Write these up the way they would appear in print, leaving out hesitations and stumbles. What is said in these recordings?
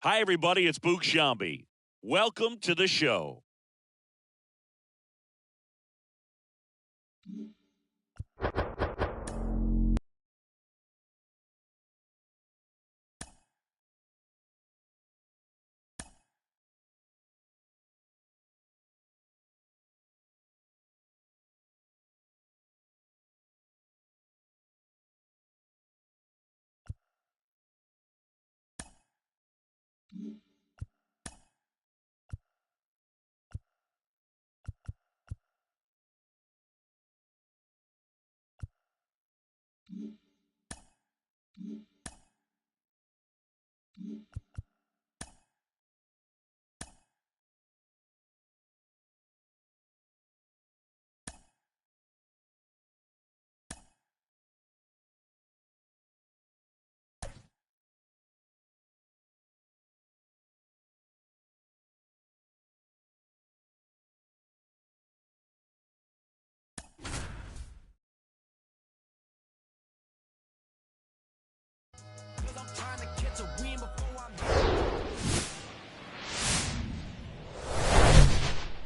Hi, everybody. It's BlueJays. Welcome to the show.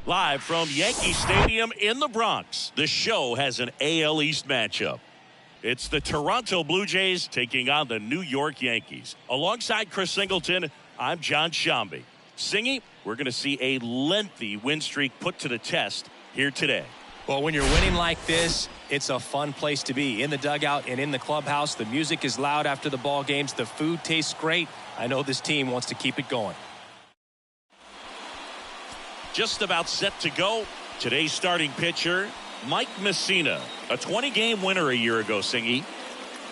Live from Yankee Stadium in the Bronx, the show has an AL East matchup. It's the Toronto Blue Jays taking on the New York Yankees. Alongside Chris Singleton, I'm John Shambi. Singy, we're going to see a lengthy win streak put to the test here today. Well, when you're winning like this, it's a fun place to be. In the dugout and in the clubhouse, the music is loud after the ball games. The food tastes great. I know this team wants to keep it going. Just about set to go. Today's starting pitcher, Mike Messina, a 20-game winner a year ago, Singy.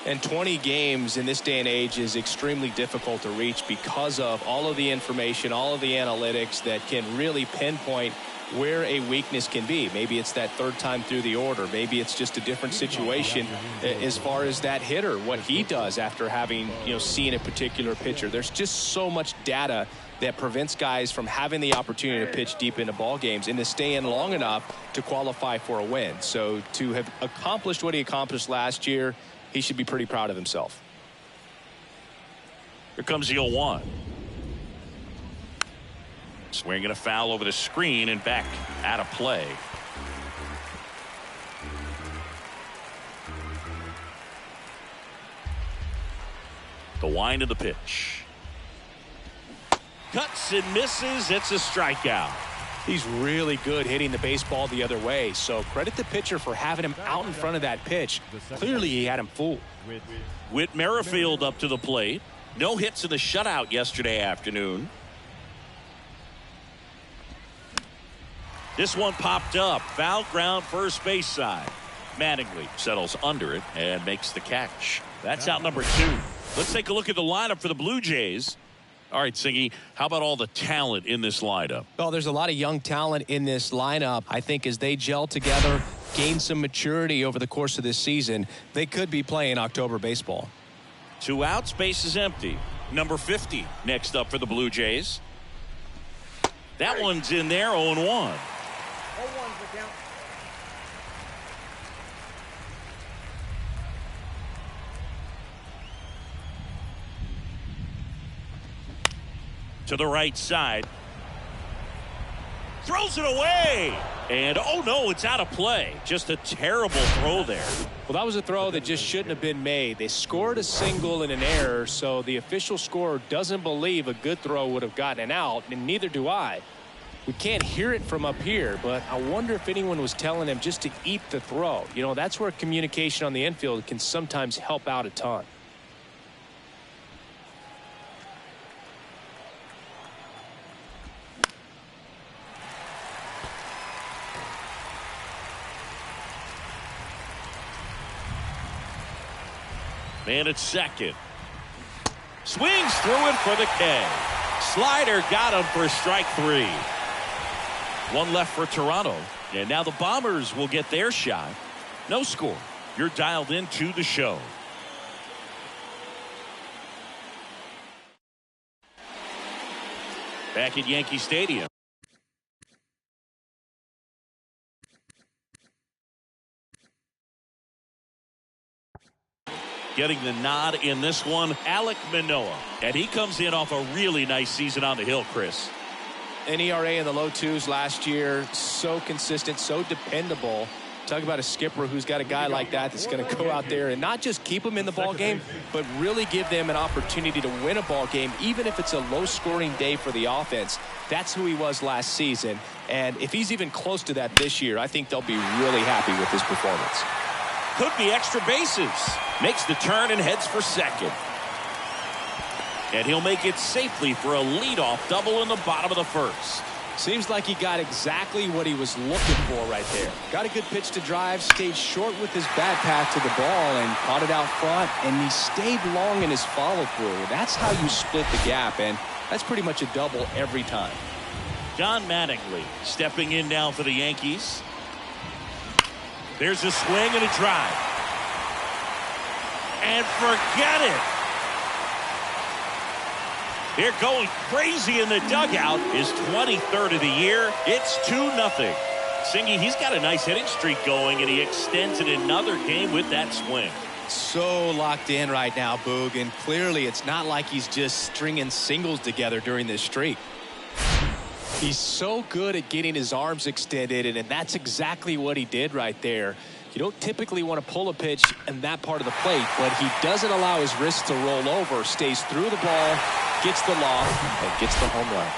And 20 games in this day and age is extremely difficult to reach because of all of the information, all of the analytics that can really pinpoint where a weakness can be. Maybe it's that third time through the order. Maybe it's just a different situation as far as that hitter, what he does after having, seen a particular pitcher. There's just so much data that prevents guys from having the opportunity to pitch deep into ball games and to stay in long enough to qualify for a win. So to have accomplished what he accomplished last year, he should be pretty proud of himself. Here comes the 0-1. Swinging a foul over the screen and back out of play. The wind of the pitch. Cuts and misses. It's a strikeout. He's really good hitting the baseball the other way, so credit the pitcher for having him out in front of that pitch. Clearly he had him fooled. Whit Merrifield up to the plate. No hits in the shutout yesterday afternoon. This one popped up. Foul ground first base side. Mattingly settles under it and makes the catch. That's out number 2. Let's take a look at the lineup for the Blue Jays. All right, Singy, how about all the talent in this lineup? Well, there's a lot of young talent in this lineup. I think as they gel together, gain some maturity over the course of this season, they could be playing October baseball. 2 outs, base is empty. Number 50 next up for the Blue Jays. That one's in there, 0-1. To the right side. Throws it away. And, oh, no, it's out of play. Just a terrible throw there. Well, that was a throw that just shouldn't have been made. They scored a single and an error, so the official scorer doesn't believe a good throw would have gotten an out, and neither do I. We can't hear it from up here, but I wonder if anyone was telling him just to eat the throw. That's where communication on the infield can sometimes help out a ton. Man at second. Swings through it for the K. Slider got him for strike 3. One left for Toronto. And now the Bombers will get their shot. No score. You're dialed into the show. Back at Yankee Stadium. Getting the nod in this one, Alek Manoah. And he comes in off a really nice season on the hill, Chris. An ERA in the low 2s last year. So consistent, so dependable. Talk about a skipper who's got a guy like that that's going to go out there and not just keep them in the ball game, but really give them an opportunity to win a ball game, even if it's a low-scoring day for the offense. That's who he was last season. And if he's even close to that this year, I think they'll be really happy with his performance. Could be extra bases. Makes the turn and heads for second. And he'll make it safely for a leadoff double in the bottom of the first. Seems like he got exactly what he was looking for right there. Got a good pitch to drive, stayed short with his bat path to the ball and caught it out front, and he stayed long in his follow-through. That's how you split the gap, and that's pretty much a double every time. John Mattingly stepping in now for the Yankees. There's a swing and a drive. And forget it. They're going crazy in the dugout. His 23rd of the year. It's 2-0. Singy, he's got a nice hitting streak going, and he extends it another game with that swing. So locked in right now, Boog, and clearly it's not like he's just stringing singles together during this streak. He's so good at getting his arms extended, and that's exactly what he did right there. You don't typically want to pull a pitch in that part of the plate, but he doesn't allow his wrist to roll over, stays through the ball, gets the loft, and gets the home run.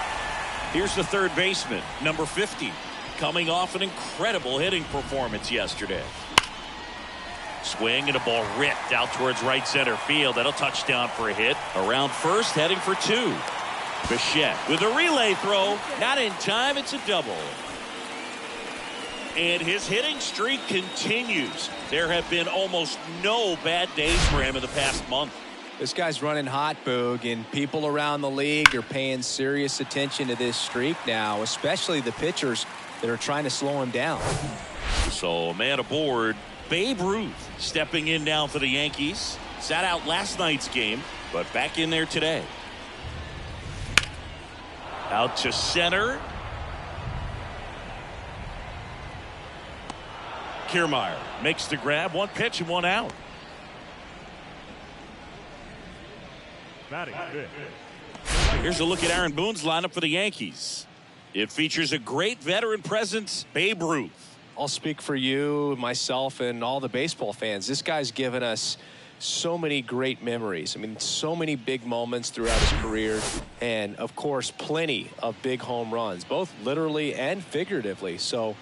Here's the third baseman, number 50, coming off an incredible hitting performance yesterday. Swing and a ball ripped out towards right center field. That'll touch down for a hit. Around first, heading for 2. Bichette with a relay throw. Not in time. It's a double. And his hitting streak continues. There have been almost no bad days for him in the past month. This guy's running hot, Boog, and people around the league are paying serious attention to this streak now, especially the pitchers that are trying to slow him down. So, man aboard. Babe Ruth stepping in now for the Yankees. Sat out last night's game, but back in there today. Out to center. Kiermaier makes the grab. 1 pitch and 1 out. Here's a look at Aaron Boone's lineup for the Yankees. It features a great veteran presence, Babe Ruth. I'll speak for you, myself, and all the baseball fans. This guy's given us so many great memories. I mean, so many big moments throughout his career, and of course plenty of big home runs, both literally and figuratively. So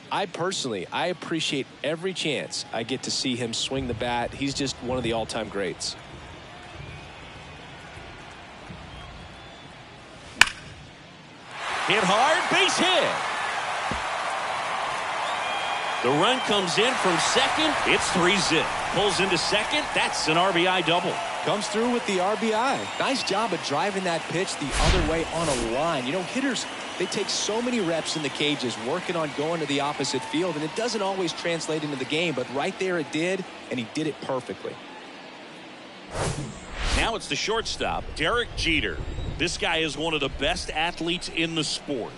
I appreciate every chance I get to see him swing the bat. He's just one of the all-time greats. Hit hard, base hit. The run comes in from second. It's 3-zip. Pulls into second. That's an RBI double. Comes through with the RBI. Nice job of driving that pitch the other way on a line. You know, hitters, they take so many reps in the cages working on going to the opposite field, and it doesn't always translate into the game, but right there it did, and he did it perfectly. Now it's the shortstop, Derek Jeter. This guy is one of the best athletes in the sport.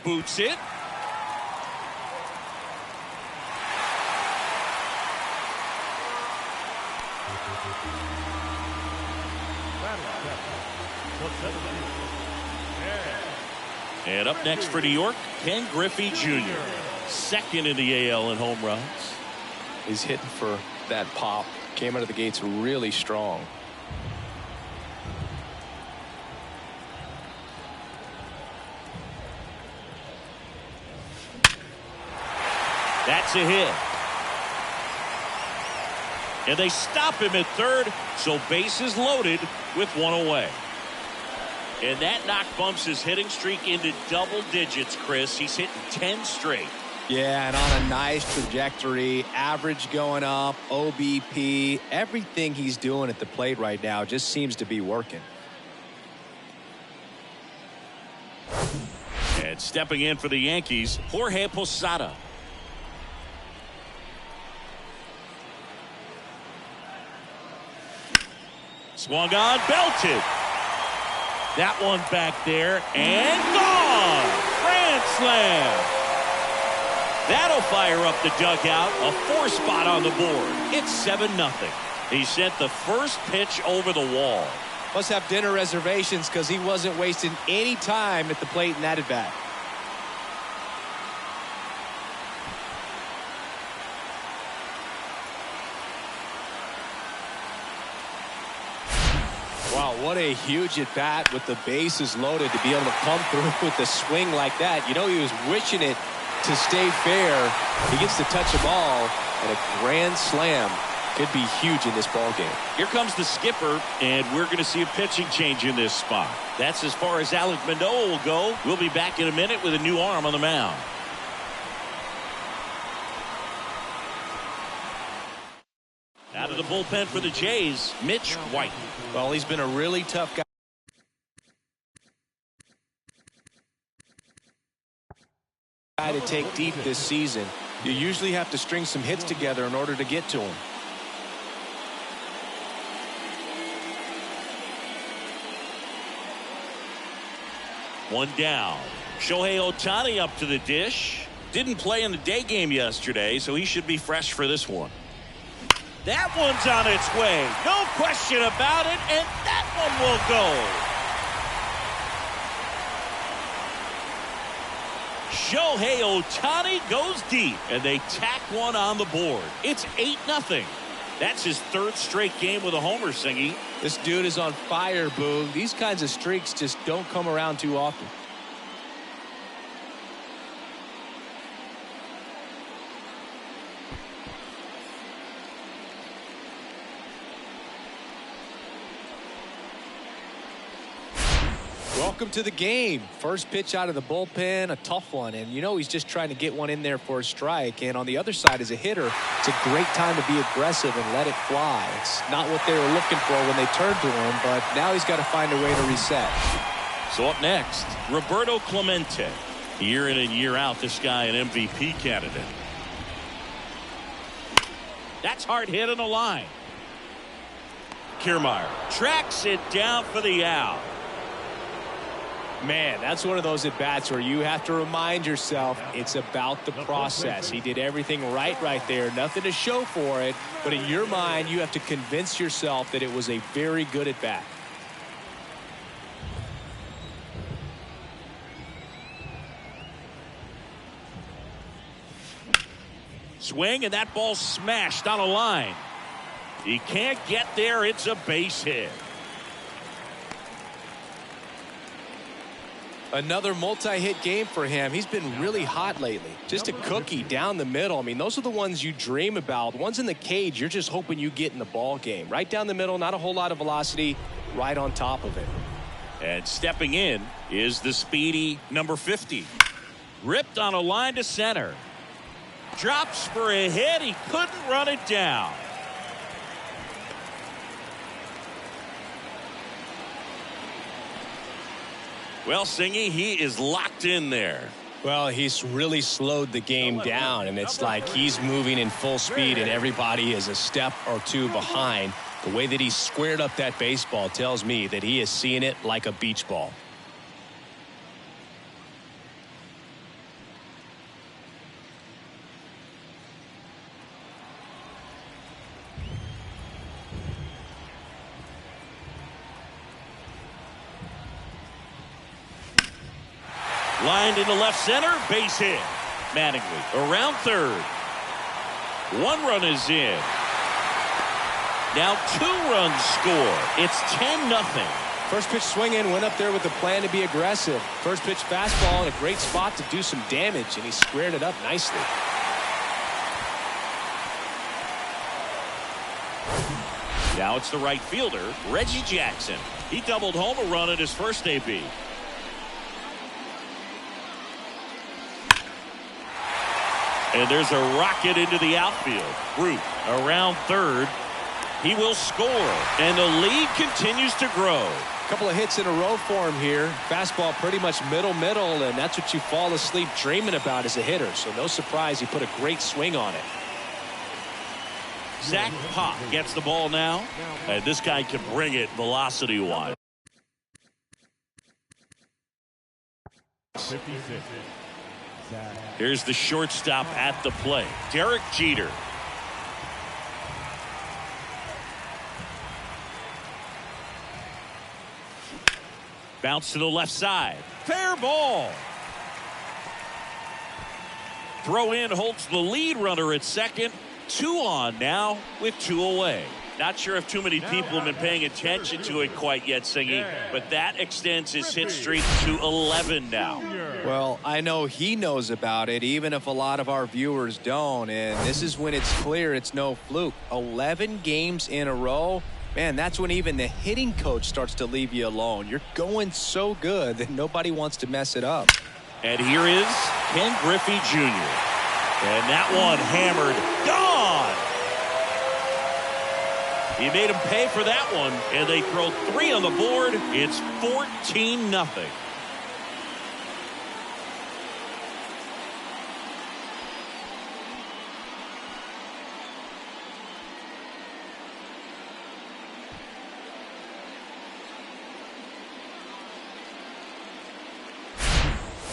Boots it. And up next for New York, Ken Griffey Jr. Second in the AL in home runs. He's hitting for that pop. Came out of the gates really strong. That's a hit. And they stop him at third, so bases loaded with 1 away. And that knock bumps his hitting streak into double digits, Chris. He's hitting 10 straight. Yeah, and on a nice trajectory, average going up, OBP, everything he's doing at the plate right now just seems to be working. And stepping in for the Yankees, Jorge Posada. Swung on, belted. That one back there and gone. Grand slam. That'll fire up the dugout. A 4 spot on the board. It's 7-0. He sent the first pitch over the wall. Must have dinner reservations because he wasn't wasting any time at the plate in that at bat. Wow, what a huge at bat with the bases loaded to be able to come through with the swing like that. You know, he was wishing it to stay fair. He gets to touch the ball, and a grand slam could be huge in this ball game. Here comes the skipper, and we're going to see a pitching change in this spot. That's as far as Alek Manoah will go. We'll be back in a minute with a new arm on the mound. Out of the bullpen for the Jays, Mitch White. Well, he's been a really tough guy to take deep this season. You usually have to string some hits together in order to get to him. One down. Shohei Ohtani up to the dish. Didn't play in the day game yesterday, so he should be fresh for this one. That one's on its way. No question about it, and that one will go. Shohei Ohtani goes deep, and they tack one on the board. It's 8-0. That's his 3rd straight game with a homer, Singy. This dude is on fire, Boo. These kinds of streaks just don't come around too often. Welcome to the game. First pitch out of the bullpen, a tough one. And you know he's just trying to get one in there for a strike. And on the other side, as a hitter, it's a great time to be aggressive and let it fly. It's not what they were looking for when they turned to him, but now he's got to find a way to reset. So up next, Roberto Clemente. Year in and year out, this guy an MVP candidate. That's hard hit on the line. Kiermaier tracks it down for the out. Man, that's one of those at-bats where you have to remind yourself it's about the process. He did everything right there. Nothing to show for it. But in your mind, you have to convince yourself that it was a very good at-bat. Swing, and that ball smashed on a line. He can't get there. It's a base hit. Another multi-hit game for him. He's been really hot lately. Just a cookie down the middle. I mean, those are the ones you dream about. The ones in the cage, you're just hoping you get in the ball game. Right down the middle, not a whole lot of velocity, right on top of it. And stepping in is the speedy number 50. Ripped on a line to center. Drops for a hit. He couldn't run it down. Well, Singy, he is locked in there. Well, he's really slowed the game down, and it's like he's moving in full speed, and everybody is a step or two behind. The way that he squared up that baseball tells me that he is seeing it like a beach ball. Lined into left center, base hit. Mattingly around third. 1 run is in. Now 2 runs score. It's 10-0. First pitch swinging, went up there with the plan to be aggressive. First pitch fastball in a great spot to do some damage, and he squared it up nicely. Now it's the right fielder, Reggie Jackson. He doubled home a run at his first AB. And there's a rocket into the outfield. Root around third. He will score, and the lead continues to grow. A couple of hits in a row for him here. Fastball pretty much middle, and that's what you fall asleep dreaming about as a hitter. So no surprise he put a great swing on it. Zach Pop gets the ball now, and this guy can bring it velocity-wise. 56. Here's the shortstop at the plate, Derek Jeter. Bounce to the left side. Fair ball. Throw in holds the lead runner at second. 2 on now with 2 away. Not sure if too many people have been paying attention to it quite yet, Singy, but that extends his hit streak to 11 now. Well, I know he knows about it, even if a lot of our viewers don't. And this is when it's clear it's no fluke. 11 games in a row. Man, that's when even the hitting coach starts to leave you alone. You're going so good that nobody wants to mess it up. And here is Ken Griffey Jr. And that one hammered. Gone! He made him pay for that one, and they throw 3 on the board. It's 14-0.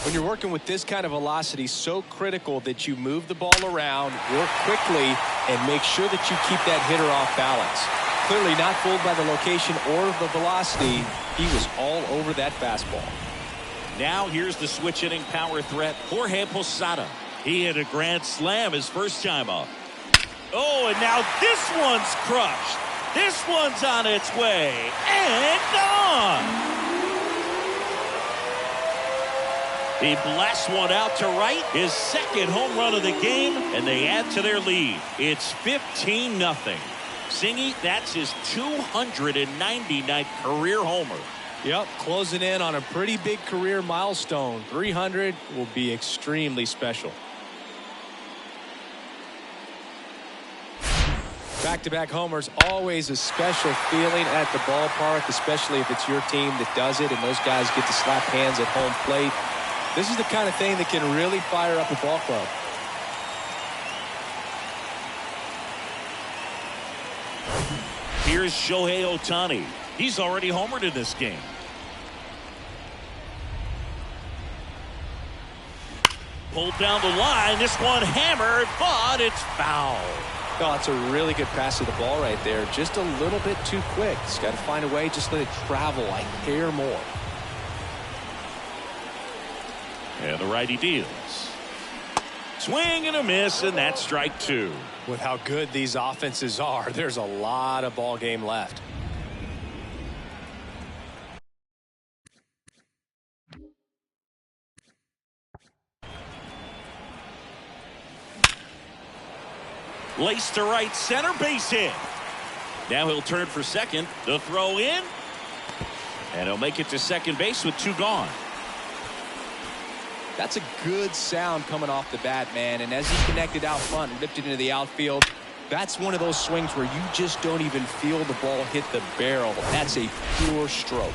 When you're working with this kind of velocity, so critical that you move the ball around, work quickly, and make sure that you keep that hitter off balance. Clearly not fooled by the location or the velocity. He was all over that fastball. Now here's the switch hitting power threat, Jorge Posada. He hit a grand slam his first time up. Oh, and now this one's crushed. This one's on its way and gone. He blasts one out to right, his second home run of the game, and they add to their lead. It's 15-0. Singy, that's his 299th career homer. Yep, closing in on a pretty big career milestone. 300 will be extremely special. Back-to-back homers, always a special feeling at the ballpark, especially if it's your team that does it and those guys get to slap hands at home plate. This is the kind of thing that can really fire up a ball club. Here's Shohei Ohtani. He's already homered in this game. Pulled down the line. This one hammered, but it's foul. Oh, it's a really good pass to the ball right there. Just a little bit too quick. He's got to find a way. Just let it travel a hair more. And the righty deals. Swing and a miss, and that's strike 2. With how good these offenses are, there's a lot of ball game left. Lace to right center, base hit. Now he'll turn for second. The throw in. And he'll make it to second base with 2 gone. That's a good sound coming off the bat, man. And as he connected out front and ripped it into the outfield, that's one of those swings where you just don't even feel the ball hit the barrel. That's a pure stroke.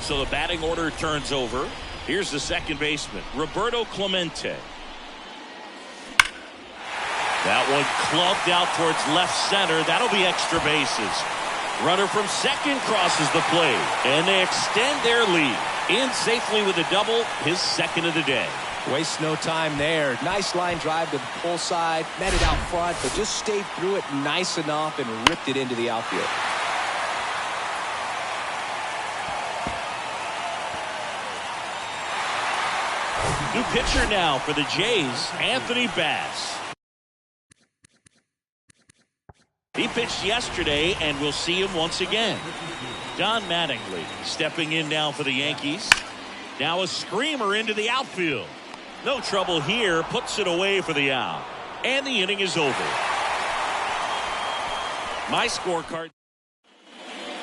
So the batting order turns over. Here's the second baseman, Roberto Clemente. That one clubbed out towards left center. That'll be extra bases. Runner from second crosses the plate, and they extend their lead. In safely with a double, his second of the day. Waste no time there. Nice line drive to the pull side. Met it out front, but just stayed through it nice enough and ripped it into the outfield. New pitcher now for the Jays, Anthony Bass. He pitched yesterday, and we'll see him once again. Don Mattingly stepping in now for the Yankees. Now a screamer into the outfield. No trouble here. Puts it away for the out. And the inning is over. My scorecard.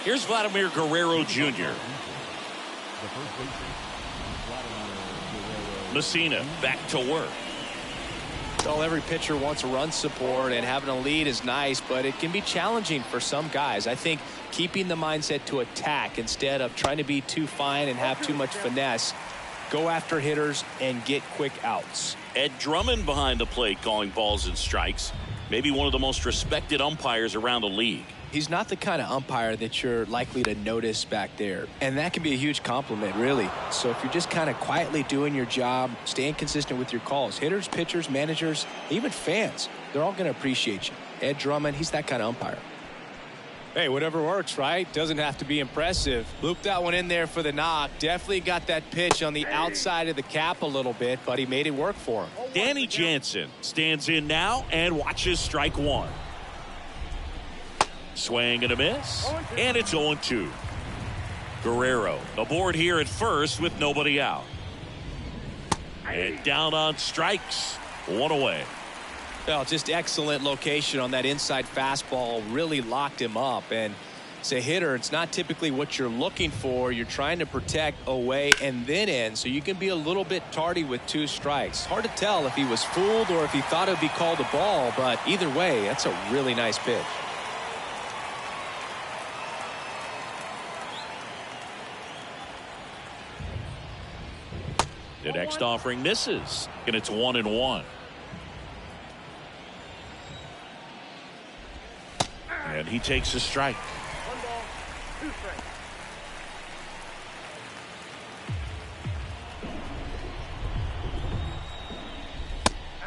Here's Vladimir Guerrero Jr. Messina back to work. Well, every pitcher wants a run support, and having a lead is nice, but it can be challenging for some guys. I think keeping the mindset to attack instead of trying to be too fine and have too much finesse. Go after hitters and get quick outs. Ed Drummond behind the plate calling balls and strikes. Maybe one of the most respected umpires around the league. He's not the kind of umpire that you're likely to notice back there. And that can be a huge compliment, really. So if you're just kind of quietly doing your job, staying consistent with your calls, hitters, pitchers, managers, even fans, they're all going to appreciate you. Ed Drummond, he's that kind of umpire. Hey, whatever works, right? Doesn't have to be impressive. Looped that one in there for the knock. Definitely got that pitch on the outside of the cap a little bit, but he made it work for him. Danny Jansen stands in now and watches strike one. Swing and a miss, and it's 0-2. Guerrero aboard here at first with nobody out. And down on strikes, one away. Well, just excellent location on that inside fastball, really locked him up. And as a hitter, it's not typically what you're looking for. You're trying to protect away and then in, so you can be a little bit tardy with 2 strikes. Hard to tell if he was fooled or if he thought it would be called a ball, but either way, that's a really nice pitch. The next offering misses, and it's 1-1. And he takes a strike. 1 ball, 2 strikes.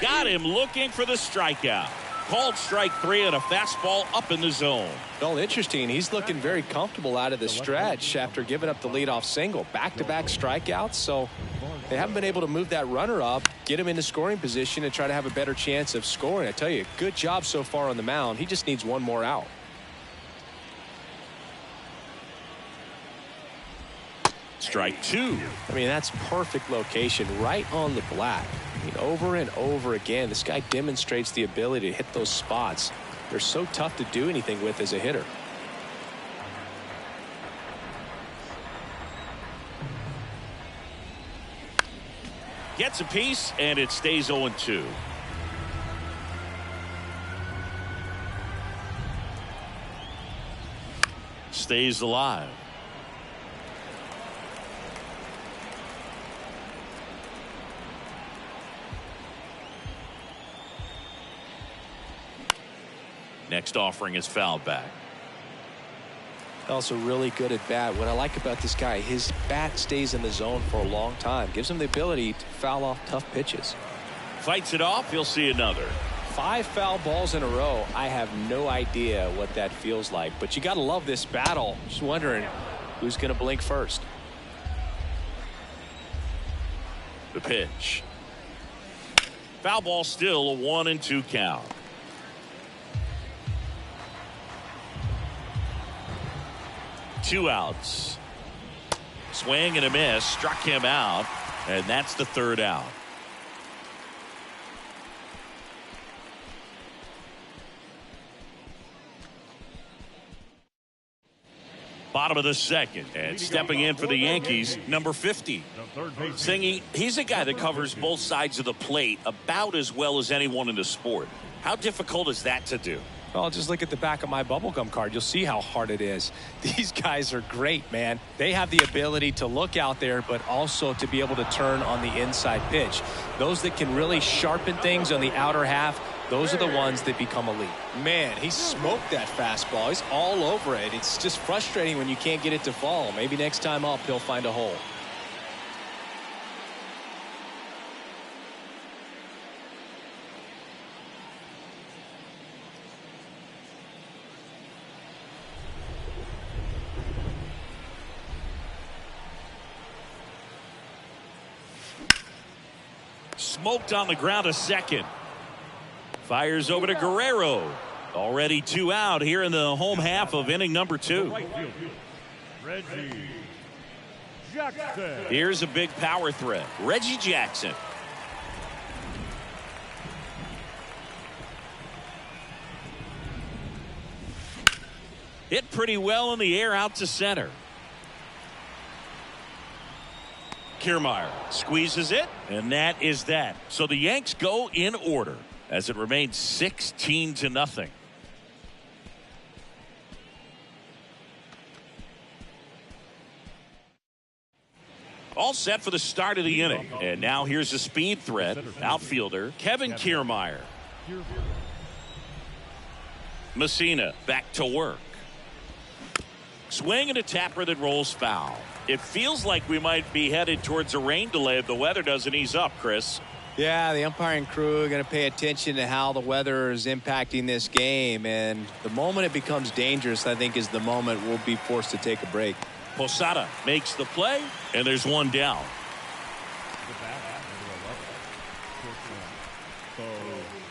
Got him looking for the strikeout. Called strike 3 and a fastball up in the zone. Well, interesting. He's looking very comfortable out of the stretch after giving up the leadoff single. Back-to-back strikeouts, so they haven't been able to move that runner up, get him into scoring position, and try to have a better chance of scoring. I tell you, good job so far on the mound. He just needs 1 more out. Strike 2. I mean, that's perfect location, right on the black. I mean, over and over again, this guy demonstrates the ability to hit those spots. They're so tough to do anything with as a hitter. Gets a piece, and it stays 0-2. Stays alive. Next offering is fouled back. Also really good at bat. What I like about this guy, his bat stays in the zone for a long time. Gives him the ability to foul off tough pitches. Fights it off. He'll see another. 5 foul balls in a row. I have no idea what that feels like. But you got to love this battle. Just wondering who's going to blink first. The pitch. Foul ball, still a 1-2 count. Two outs. Swing and a miss. Struck him out. And that's the 3rd out. Bottom of the 2nd. And stepping in for the Yankees, number 50. Singy, he's a guy that covers both sides of the plate about as well as anyone in the sport. How difficult is that to do? Well, just look at the back of my bubblegum card. You'll see how hard it is. These guys are great, man. They have the ability to look out there, but also to be able to turn on the inside pitch. Those that can really sharpen things on the outer half, those are the ones that become elite. Man, he smoked that fastball. He's all over it. It's just frustrating when you can't get it to fall. Maybe next time up, he'll find a hole. Smoked on the ground a second. Fires over to Guerrero. Already 2 out here in the home half of inning number 2. Reggie Jackson. Here's a big power threat. Reggie Jackson. Hit pretty well in the air out to center. Kiermaier squeezes it, and that is that. So the Yanks go in order as it remains 16-0. All set for the start of the inning. And now here's a speed threat. Outfielder Kevin Kiermaier. Messina back to work. Swing and a tapper that rolls foul. It feels like we might be headed towards a rain delay if the weather doesn't ease up, Chris. Yeah, the umpiring crew are going to pay attention to how the weather is impacting this game. And the moment it becomes dangerous, I think, is the moment we'll be forced to take a break. Posada makes the play, and there's one down.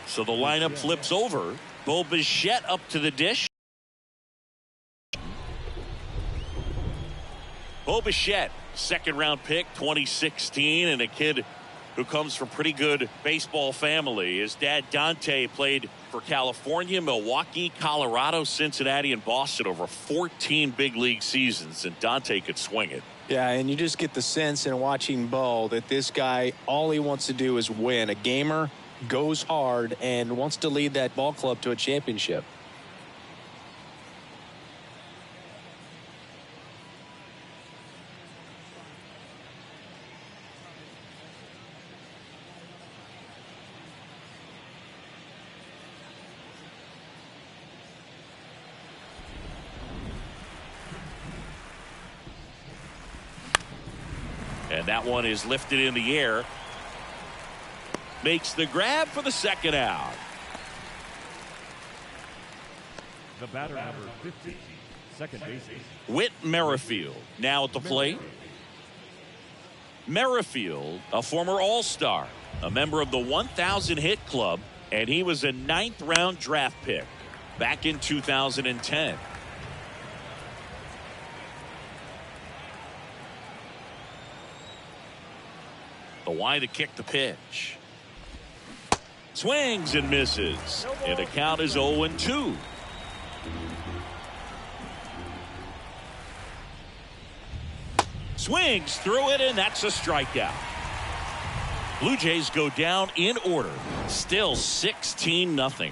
So the lineup flips over. Bo Bichette up to the dish. Bo Bichette, second-round pick, 2016, and a kid who comes from pretty good baseball family. His dad, Dante, played for California, Milwaukee, Colorado, Cincinnati, and Boston over 14 big league seasons, and Dante could swing it. Yeah, and you just get the sense in watching Bo that this guy, all he wants to do is win. A gamer, goes hard, and wants to lead that ball club to a championship. And that one is lifted in the air. Makes the grab for the second out. The batter, number 50, second baseman. Whit Merrifield now at the plate. Merrifield, a former All-Star, a member of the 1,000 hit club, and he was a 9th-round draft pick back in 2010. The wide to kick the pitch. Swings and misses. And the count is 0-2. Swings through it, and that's a strikeout. Blue Jays go down in order. Still 16-0.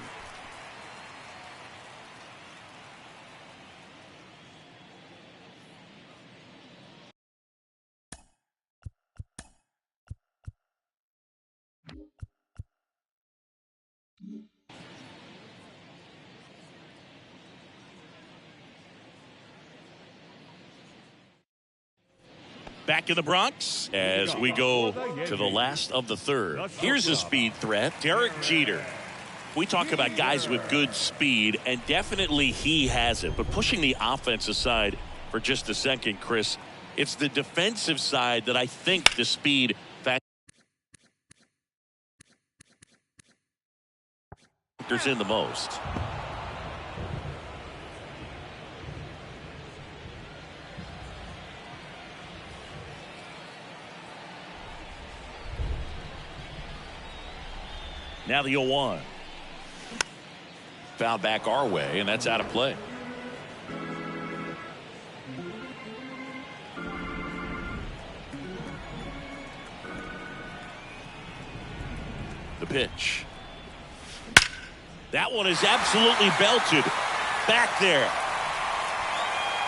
Back in the Bronx as we go to the last of the third. Here's a speed threat, Derek Jeter. We talk about guys with good speed, and definitely he has it. But pushing the offense aside for just a second, Chris, it's the defensive side that I think the speed factors in the most. Now the 0-1. Foul back our way, and that's out of play. The pitch. That one is absolutely belted back there.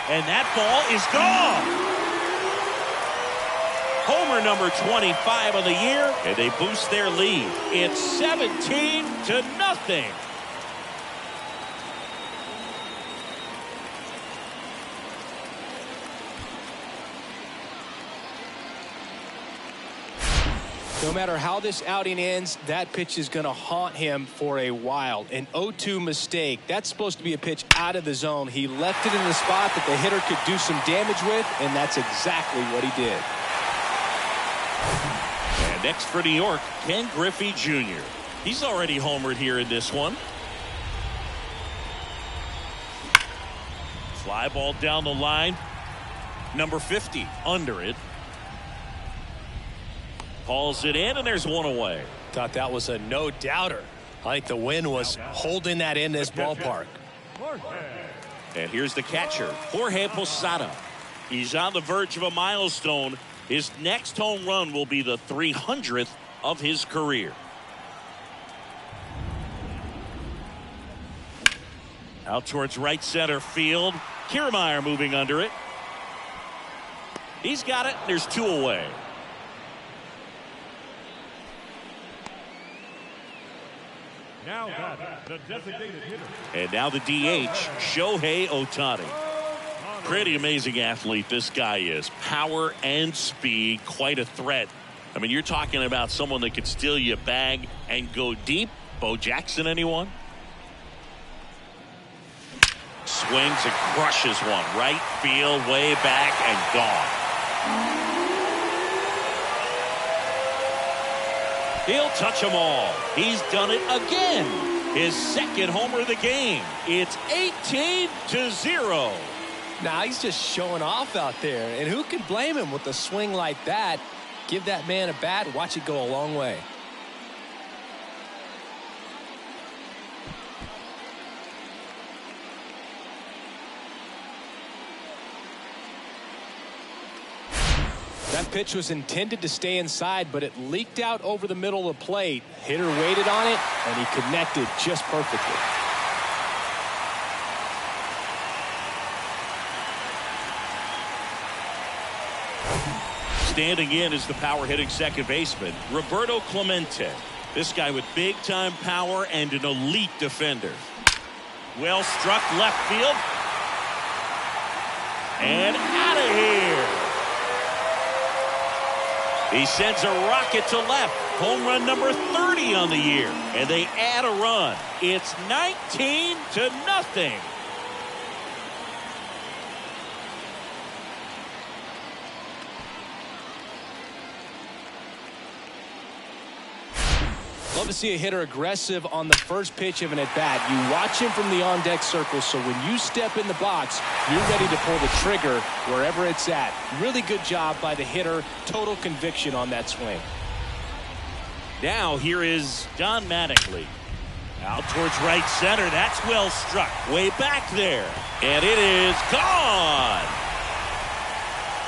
And that ball is gone. Homer number 25 of the year, and they boost their lead. It's 17-0. No matter how this outing ends, that pitch is going to haunt him for a while. An 0-2 mistake. That's supposed to be a pitch out of the zone. He left it in the spot that the hitter could do some damage with, and that's exactly what he did. And next for New York, Ken Griffey Jr. He's already homered here in this one. Fly ball down the line. Number 50 under it. Hauls it in, and there's one away. Thought that was a no-doubter. I think the win was holding that in this ballpark. And here's the catcher, Jorge Posada. He's on the verge of a milestone. His next home run will be the 300th of his career. Out towards right center field. Kiermaier moving under it. He's got it. There's two away. Now the designated hitter. And now the DH, Shohei Ohtani. Pretty amazing athlete this guy is. Power and speed, quite a threat. I mean, you're talking about someone that could steal your bag and go deep. Bo Jackson, anyone? Swings and crushes one. Right field, way back, and gone. He'll touch them all. He's done it again. His second homer of the game. It's 18-0. Now he's just showing off out there. And who can blame him with a swing like that? Give that man a bat. Watch it go a long way. That pitch was intended to stay inside, but it leaked out over the middle of the plate. Hitter waited on it, and he connected just perfectly. Standing in is the power-hitting second baseman, Roberto Clemente. This guy with big-time power and an elite defender. Well struck left field. And out of here. He sends a rocket to left. Home run number 30 on the year. And they add a run. It's 19-0. Love to see a hitter aggressive on the first pitch of an at-bat. You watch him from the on-deck circle, so when you step in the box, you're ready to pull the trigger wherever it's at. Really good job by the hitter. Total conviction on that swing. Now here is Don Mattingly. Out towards right center. That's well struck. Way back there. And it is gone.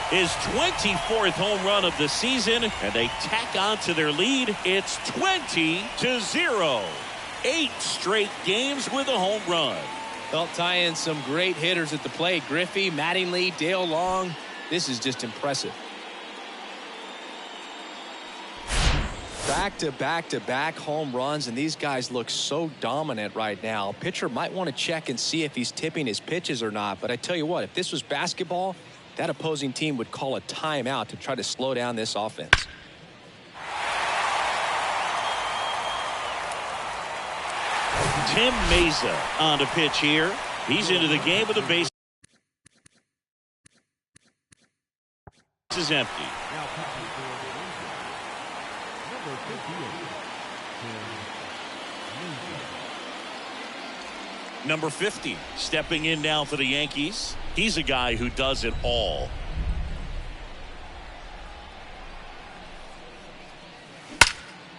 His 24th home run of the season, and they tack on to their lead. It's 20-0. 8 straight games with a home run. Well, tie in some great hitters at the plate. Griffey, Mattingly, Dale Long. This is just impressive. Back-to-back-to-back home runs, and these guys look so dominant right now. Pitcher might want to check and see if he's tipping his pitches or not, but I tell you what, if this was basketball, that opposing team would call a timeout to try to slow down this offense. Tim Meza on the pitch here. He's into the game with the base is empty. Now pitching for the Rangers, number 58, Number 50 stepping in now for the Yankees. He's a guy who does it all.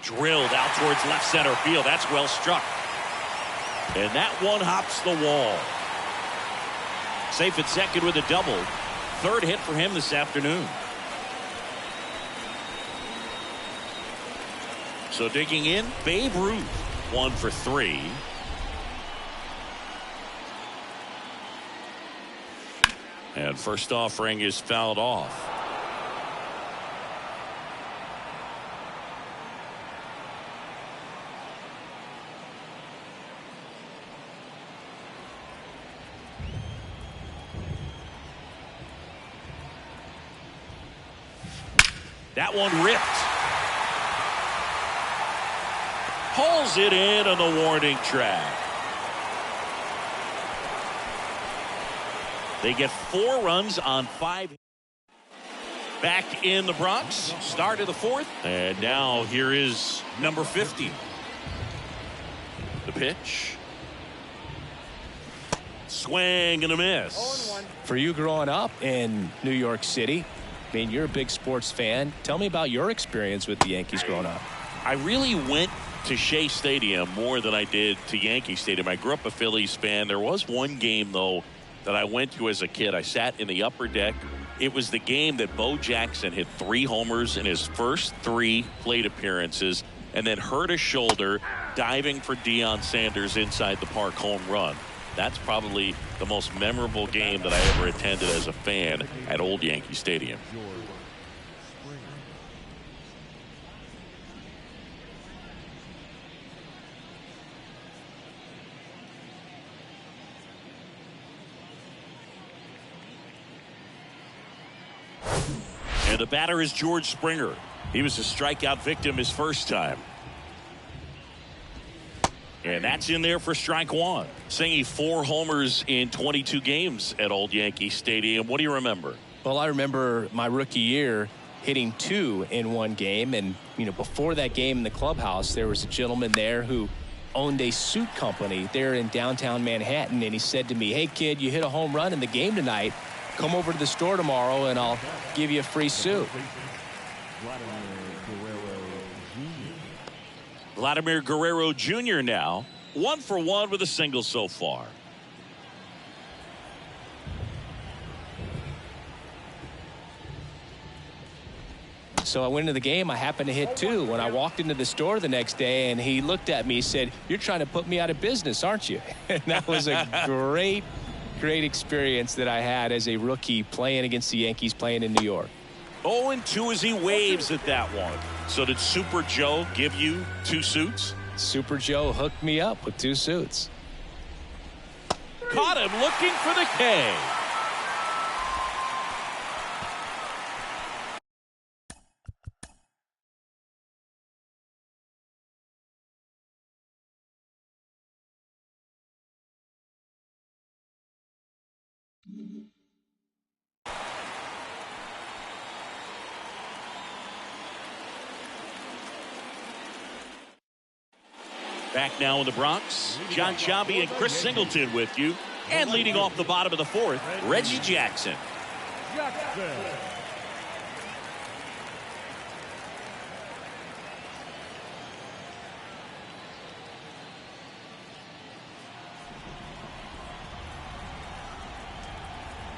Drilled out towards left center field. That's well struck. And that one hops the wall. Safe at second with a double. Third hit for him this afternoon. So digging in, Babe Ruth, 1 for 3. And first offering is fouled off. That one ripped. Pulls it in on the warning track. They get 4 runs on 5. Back in the Bronx. Start of the 4th. And now here is number 50. The pitch. Swing and a miss. For you growing up in New York City, I mean, you're a big sports fan. Tell me about your experience with the Yankees growing up. I really went to Shea Stadium more than I did to Yankee Stadium. I grew up a Phillies fan. There was one game, though, that I went to as a kid. I sat in the upper deck. It was the game that Bo Jackson hit 3 homers in his first 3 plate appearances and then hurt his shoulder diving for Deion Sanders' inside the park home run. That's probably the most memorable game that I ever attended as a fan at Old Yankee Stadium. And the batter is George Springer. He was a strikeout victim his first time. And that's in there for strike one. Singing 4 homers in 22 games at Old Yankee Stadium. What do you remember? Well, I remember my rookie year hitting 2 in one game. And, before that game in the clubhouse, there was a gentleman there who owned a suit company there in downtown Manhattan. And he said to me, "Hey, kid, you hit a home run in the game tonight. Come over to the store tomorrow and I'll give you a free suit." Vladimir Guerrero Jr. now 1 for 1 with a single so far. So I went into the game. I happened to hit 2 when I walked into the store the next day, and he looked at me and said, "You're trying to put me out of business, aren't you?" And that was a great experience that I had as a rookie playing against the Yankees, playing in New York. 0-2 as he waves at that one. So did Super Joe give you 2 suits? Super Joe hooked me up with 2 suits. Caught him looking for the K. Back now in the Bronx, John Sciambi and Chris Singleton with you. And leading off the bottom of the 4th, Reggie Jackson.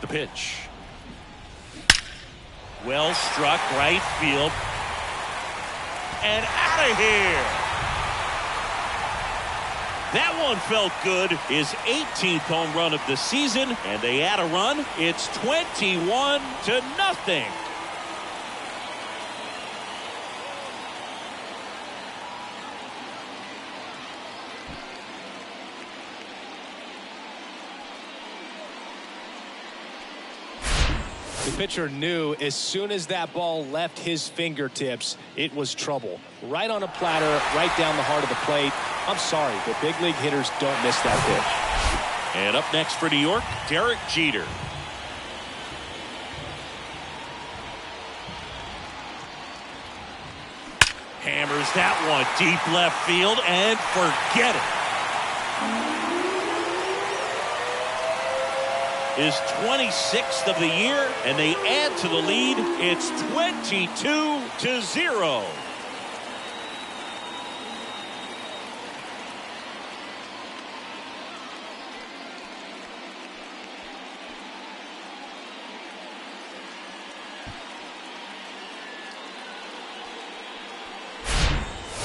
The pitch. Well struck, right field. And out of here. That one felt good. His 18th home run of the season, and they add a run. It's 21-0. The pitcher knew as soon as that ball left his fingertips, it was trouble. Right on a platter, right down the heart of the plate. I'm sorry, but big league hitters don't miss that pitch. And up next for New York, Derek Jeter. Hammers that one deep left field and forget it. His 26th of the year, and they add to the lead. It's 22-0.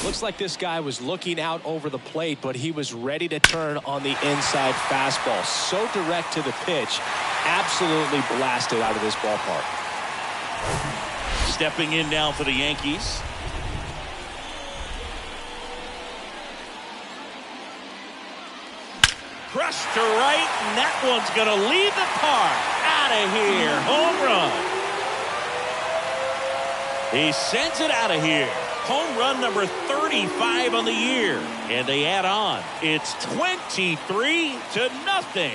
Looks like this guy was looking out over the plate, but he was ready to turn on the inside fastball. So direct to the pitch, absolutely blasted out of this ballpark. Stepping in now for the Yankees. Crushed to right, and that one's going to leave the park. Out of here. Home run. He sends it out of here. Home run number 35 on the year. And they add on. It's 23-0.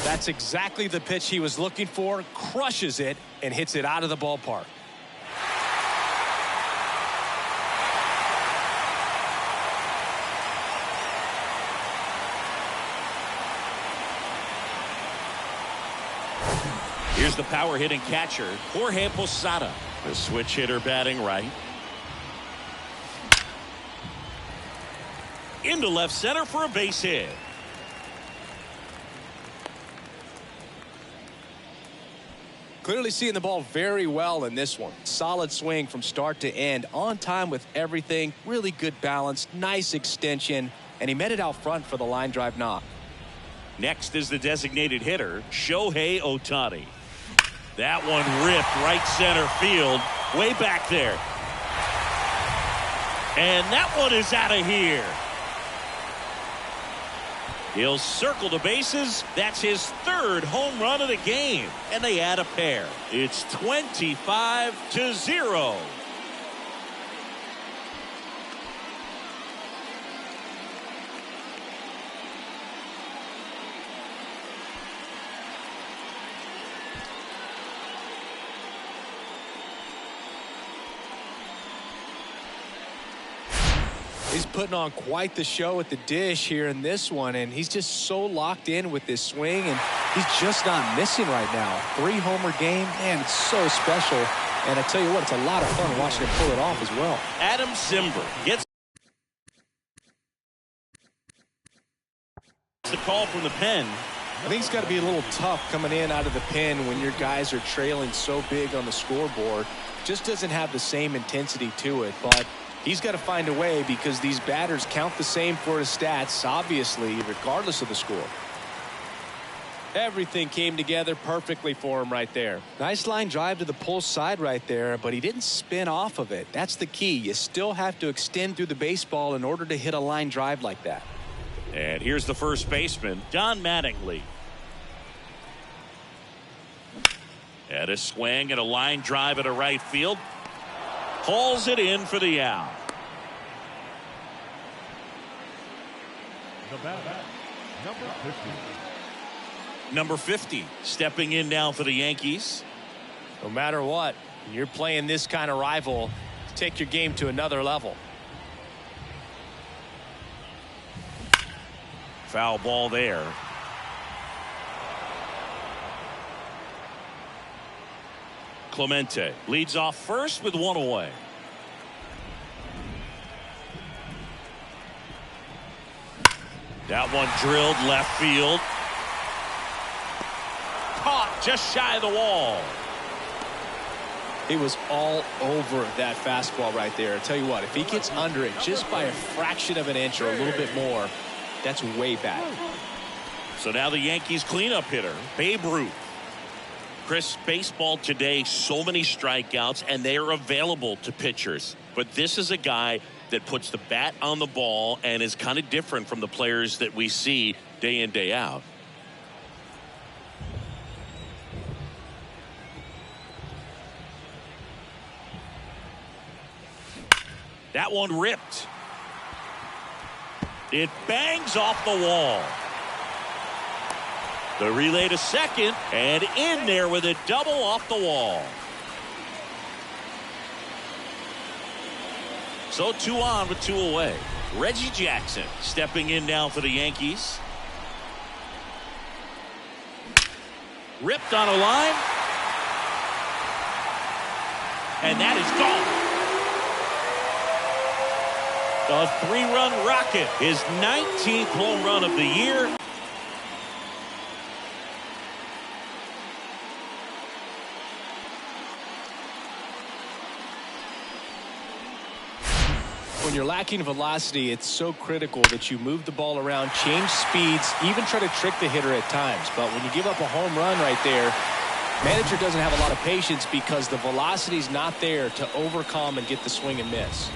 That's exactly the pitch he was looking for. Crushes it and hits it out of the ballpark. Here's the power hitting catcher, Jorge Posada. The switch hitter batting right. Into left center for a base hit. Clearly seeing the ball very well in this one. Solid swing from start to end. On time with everything. Really good balance. Nice extension. And he met it out front for the line drive knock. Next is the designated hitter, Shohei Ohtani. That one ripped right center field, way back there. And that one is out of here. He'll circle the bases. That's his third home run of the game. And they add a pair. It's 25-0. He's putting on quite the show at the dish here in this one, and he's just so locked in with this swing, and he's just not missing right now. 3-homer game, man, it's so special. And I tell you what, it's a lot of fun watching him pull it off as well. Adam Simber gets the call from the pen. I think it's got to be a little tough coming in out of the pen when your guys are trailing so big on the scoreboard. Just doesn't have the same intensity to it, but he's got to find a way because these batters count the same for his stats, obviously, regardless of the score. Everything came together perfectly for him right there. Nice line drive to the pull side right there, but he didn't spin off of it. That's the key. You still have to extend through the baseball in order to hit a line drive like that. And here's the first baseman, Don Mattingly. At a swing and a line drive at a right field. Hauls it in for the out. The batter, number 50. Number 50 stepping in now for the Yankees. No matter what, you're playing this kind of rival, take your game to another level. Foul ball there. Clemente leads off first with one away. That one drilled left field. Caught just shy of the wall. He was all over that fastball right there. I tell you what, if he gets under it just by a fraction of an inch or a little bit more, that's way back. So now the Yankees cleanup hitter, Babe Ruth. Chris, baseball today, so many strikeouts, and they are available to pitchers. But this is a guy that puts the bat on the ball and is kind of different from the players that we see day in, day out. That one ripped. It bangs off the wall. The relay to second, and in there with a double off the wall. So 2 on with 2 away. Reggie Jackson stepping in now for the Yankees. Ripped on a line. And that is gone. A 3-run rocket, his 19th home run of the year. When you're lacking velocity, it's so critical that you move the ball around, change speeds, even try to trick the hitter at times. But when you give up a home run right there, manager doesn't have a lot of patience because the velocity's not there to overcome and get the swing and miss.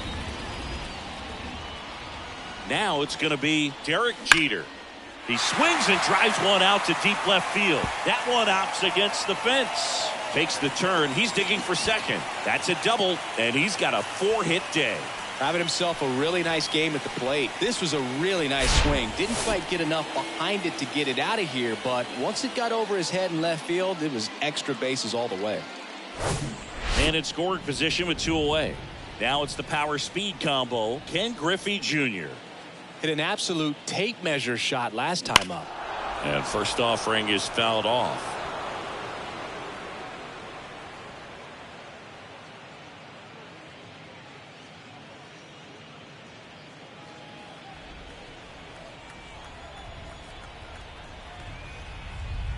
Now it's going to be Derek Jeter. He swings and drives one out to deep left field. That one opts against the fence. Takes the turn. He's digging for second. That's a double, and he's got a 4-hit day. Having himself a really nice game at the plate. This was a really nice swing. Didn't quite get enough behind it to get it out of here, but once it got over his head in left field, it was extra bases all the way. And in scoring position with 2 away. Now it's the power speed combo. Ken Griffey Jr. Hit an absolute tape measure shot last time up. And first offering is fouled off.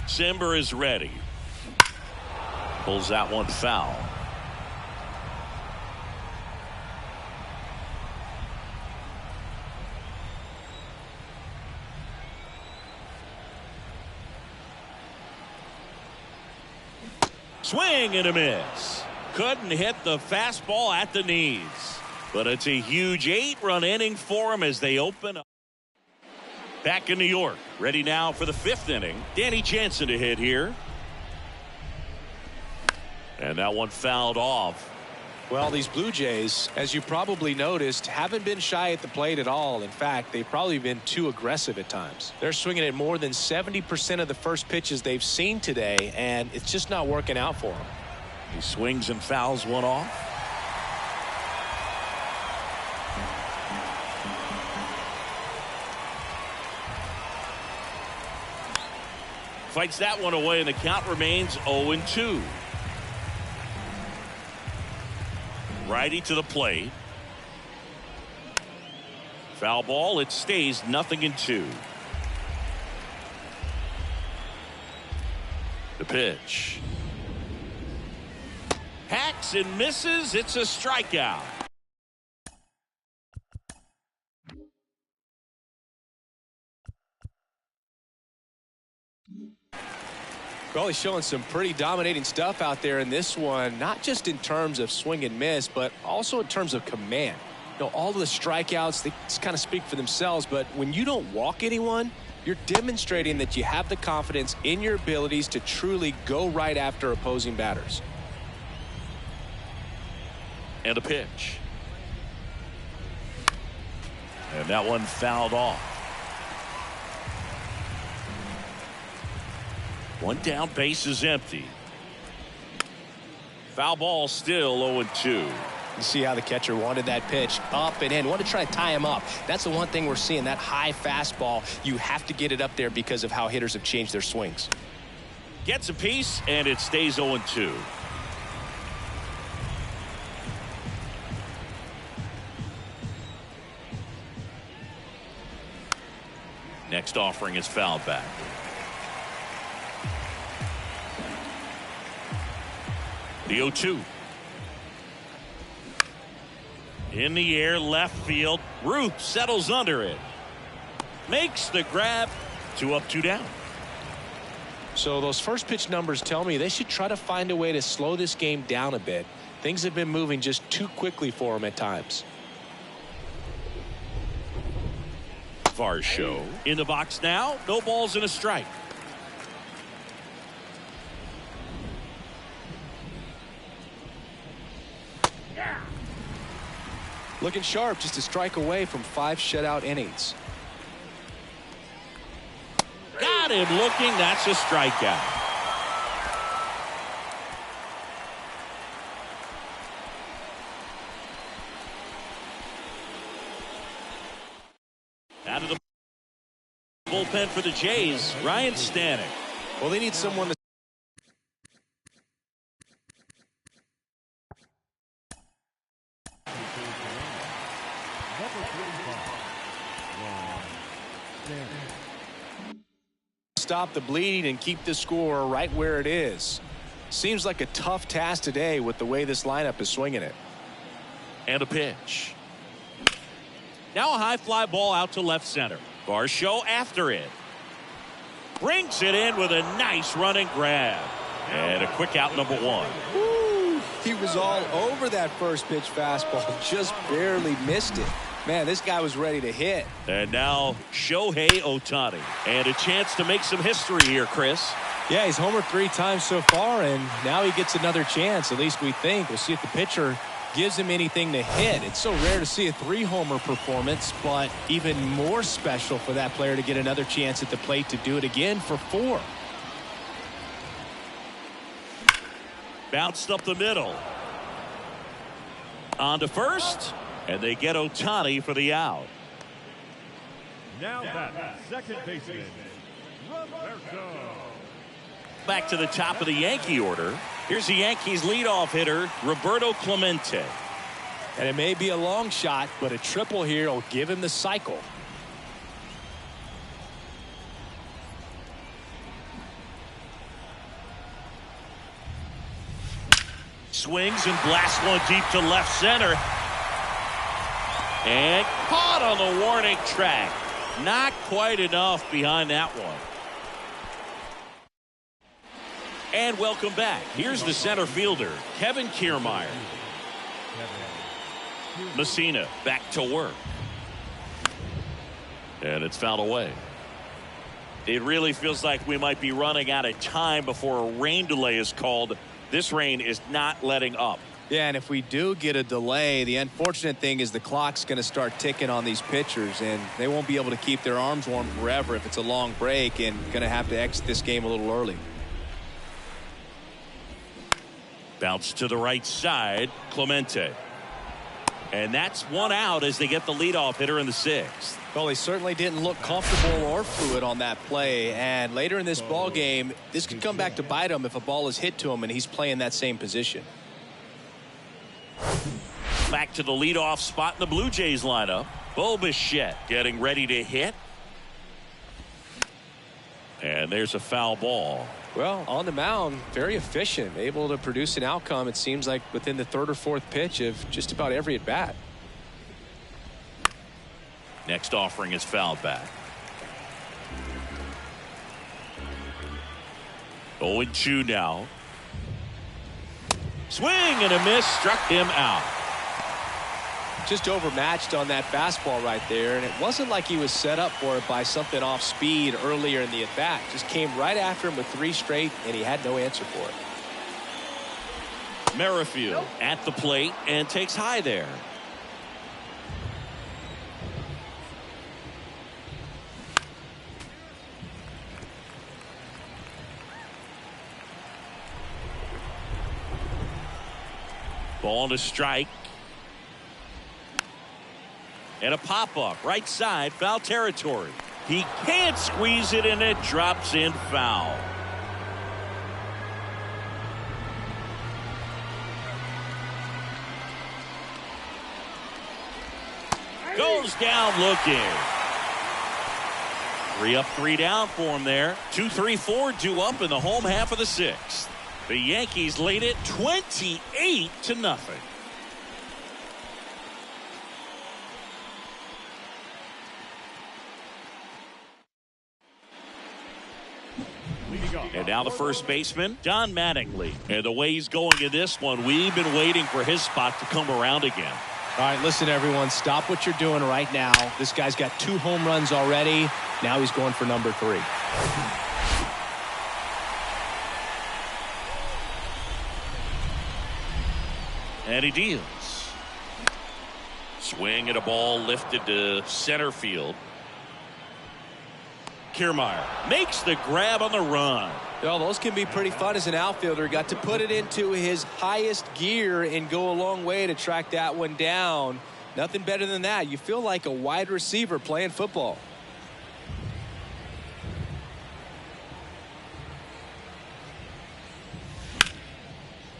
Simber is ready. Pulls that one foul. Swing and a miss. Couldn't hit the fastball at the knees. But it's a huge 8-run inning for them as they open up. Back in New York. Ready now for the 5th inning. Danny Jansen to hit here. And that one fouled off. Well, these Blue Jays, as you probably noticed, haven't been shy at the plate at all. In fact, they've probably been too aggressive at times. They're swinging at more than 70% of the first pitches they've seen today, and it's just not working out for them. He swings and fouls one off. Fights that one away, and the count remains 0-2. Righty to the plate. Foul ball. It stays 0-2. The pitch. Hacks and misses. It's a strikeout. Well, he's showing some pretty dominating stuff out there in this one, not just in terms of swing and miss, but also in terms of command. You know, all of the strikeouts, they kind of speak for themselves, but when you don't walk anyone, you're demonstrating that you have the confidence in your abilities to truly go right after opposing batters. And a pitch. And that one fouled off. One down, base is empty. Foul ball, still 0-2. You see how the catcher wanted that pitch up and in, wanted to try to tie him up. That's the one thing we're seeing, that high fastball. You have to get it up there because of how hitters have changed their swings. Gets a piece, and it stays 0-2. Next offering is fouled back. The 0-2. In the air, left field. Ruth settles under it. Makes the grab. 2 up, 2 down. So those first pitch numbers tell me they should try to find a way to slow this game down a bit. Things have been moving just too quickly for them at times. Varsho in the box now. No balls and a strike. Looking sharp, just a strike away from 5 shutout innings. Got him looking. That's a strikeout. Out of the bullpen for the Jays, Ryan Stanek. Well, they need someone to stop the bleeding and keep the score right where it is. Seems like a tough task today with the way this lineup is swinging it. And a pitch. Now a high fly ball out to left center. Varsho after it. Brings it in with a nice running grab. And a quick out, number 1. Woo, he was all over that first pitch fastball. Just barely missed it. Man, this guy was ready to hit. And now Shohei Ohtani. And a chance to make some history here, Chris. Yeah, he's homered 3 times so far, and now he gets another chance. At least we think. We'll see if the pitcher gives him anything to hit. It's so rare to see a 3-homer performance, but even more special for that player to get another chance at the plate to do it again for 4. Bounced up the middle. On to first. And they get Ohtani for the out. Now that second baseman, Roberto. Back to the top of the Yankee order. Here's the Yankees leadoff hitter, Roberto Clemente. And it may be a long shot, but a triple here will give him the cycle. Swings and blasts one deep to left center. And caught on the warning track. Not quite enough behind that one. And welcome back. Here's the center fielder, Kevin Kiermaier. Messina back to work. And it's fouled away. It really feels like we might be running out of time before a rain delay is called. This rain is not letting up. Yeah, and if we do get a delay, the unfortunate thing is the clock's going to start ticking on these pitchers, and they won't be able to keep their arms warm forever if it's a long break, and going to have to exit this game a little early. Bounce to the right side, Clemente. And that's one out as they get the leadoff hitter in the sixth. Well, he certainly didn't look comfortable or fluid on that play, and later in this ball game, this could come back to bite him if a ball is hit to him and he's playing that same position. Back to the leadoff spot in the Blue Jays lineup. Bo Bichette getting ready to hit. And there's a foul ball. Well, on the mound, very efficient, able to produce an outcome, it seems like, within the third or fourth pitch of just about every at bat. Next offering is fouled back. 0-2 now. Swing and a miss, struck him out. Just overmatched on that fastball right there, and it wasn't like he was set up for it by something off speed earlier in the at bat. Just came right after him with 3 straight, and he had no answer for it. Merrifield at the plate and takes high there. Ball to strike. And a pop-up right side, foul territory. He can't squeeze it, and it drops in foul. Goes down looking. 3 up, 3 down for him there. 2, 3, 4 due up in the home half of the sixth. The Yankees lead it 28-0. And now the first baseman, Don Mattingly. And the way he's going in this one, we've been waiting for his spot to come around again. All right, listen, everyone, stop what you're doing right now. This guy's got 2 home runs already. Now he's going for number 3. And he deals. Swing at a ball lifted to center field. Kiermaier makes the grab on the run. Well, those can be pretty fun as an outfielder. Got to put it into his highest gear and go a long way to track that one down. Nothing better than that. You feel like a wide receiver playing football.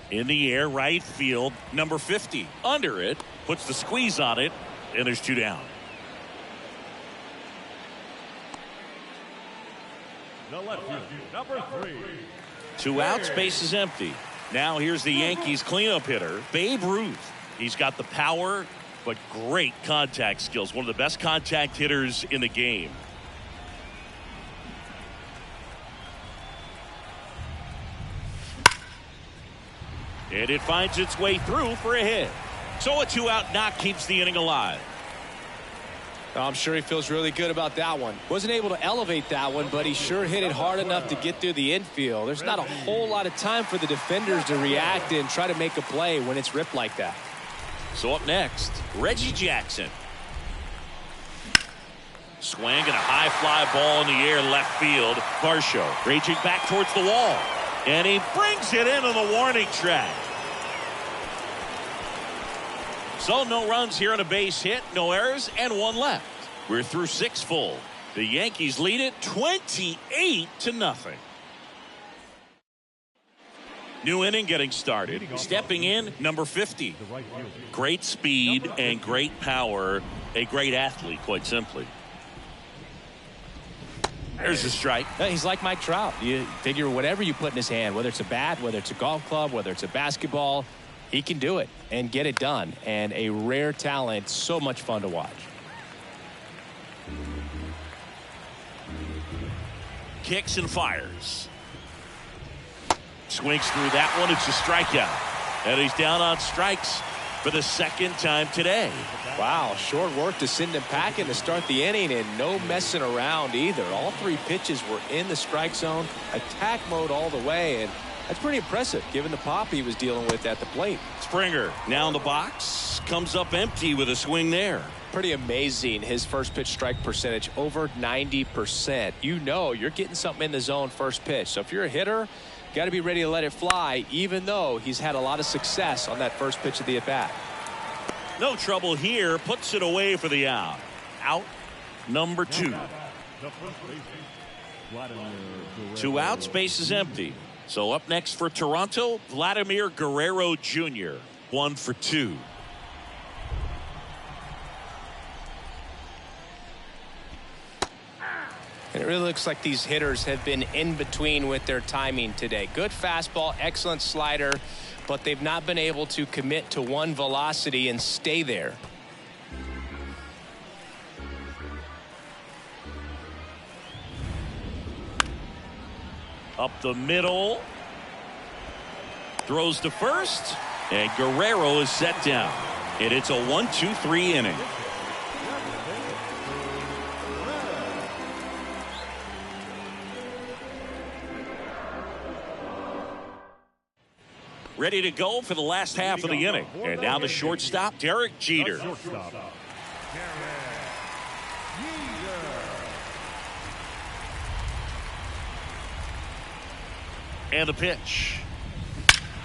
In the air, right field, number 50. Under it, puts the squeeze on it, and there's 2 down. The left field, number 3. 2 outs, base is empty. Now here's the Yankees cleanup hitter, Babe Ruth. He's got the power, but great contact skills. One of the best contact hitters in the game. And it finds its way through for a hit. So a 2-out knock keeps the inning alive. I'm sure he feels really good about that one. Wasn't able to elevate that one, but he sure hit it hard enough to get through the infield. There's not a whole lot of time for the defenders to react and try to make a play when it's ripped like that. So up next, Reggie Jackson. Swing and a high fly ball in the air left field. Varsho raging back towards the wall. And he brings it into the warning track. So no runs here on a base hit, no errors, and 1 left. We're through 6 full. The Yankees lead it 28-0. New inning getting started. Stepping in, number 50. Great speed and great power. A great athlete, quite simply. There's a strike. He's like Mike Trout. You figure whatever you put in his hand, whether it's a bat, whether it's a golf club, whether it's a basketball, he can do it and get it done. And a rare talent, so much fun to watch. Kicks and fires. Swings through that one. It's a strikeout. And he's down on strikes for the second time today. Wow, short work to send him packing to start the inning, and no messing around either. All 3 pitches were in the strike zone, attack mode all the way, and that's pretty impressive given the pop he was dealing with at the plate. Springer now in the box, comes up empty with a swing there. Pretty amazing, his first pitch strike percentage over 90%. You know you're getting something in the zone first pitch. So if you're a hitter, got to be ready to let it fly, even though he's had a lot of success on that first pitch of the at-bat. No trouble here, puts it away for the out. Out number 2. 2 outs, base is empty. So up next for Toronto, Vladimir Guerrero Jr. 1 for 2. And it really looks like these hitters have been in between with their timing today. Good fastball, excellent slider, but they've not been able to commit to one velocity and stay there. Up the middle. Throws to first. And Guerrero is set down. And it's a 1-2-3 inning. Ready to go for the last half of the inning. And now the shortstop, Derek Jeter. And the pitch.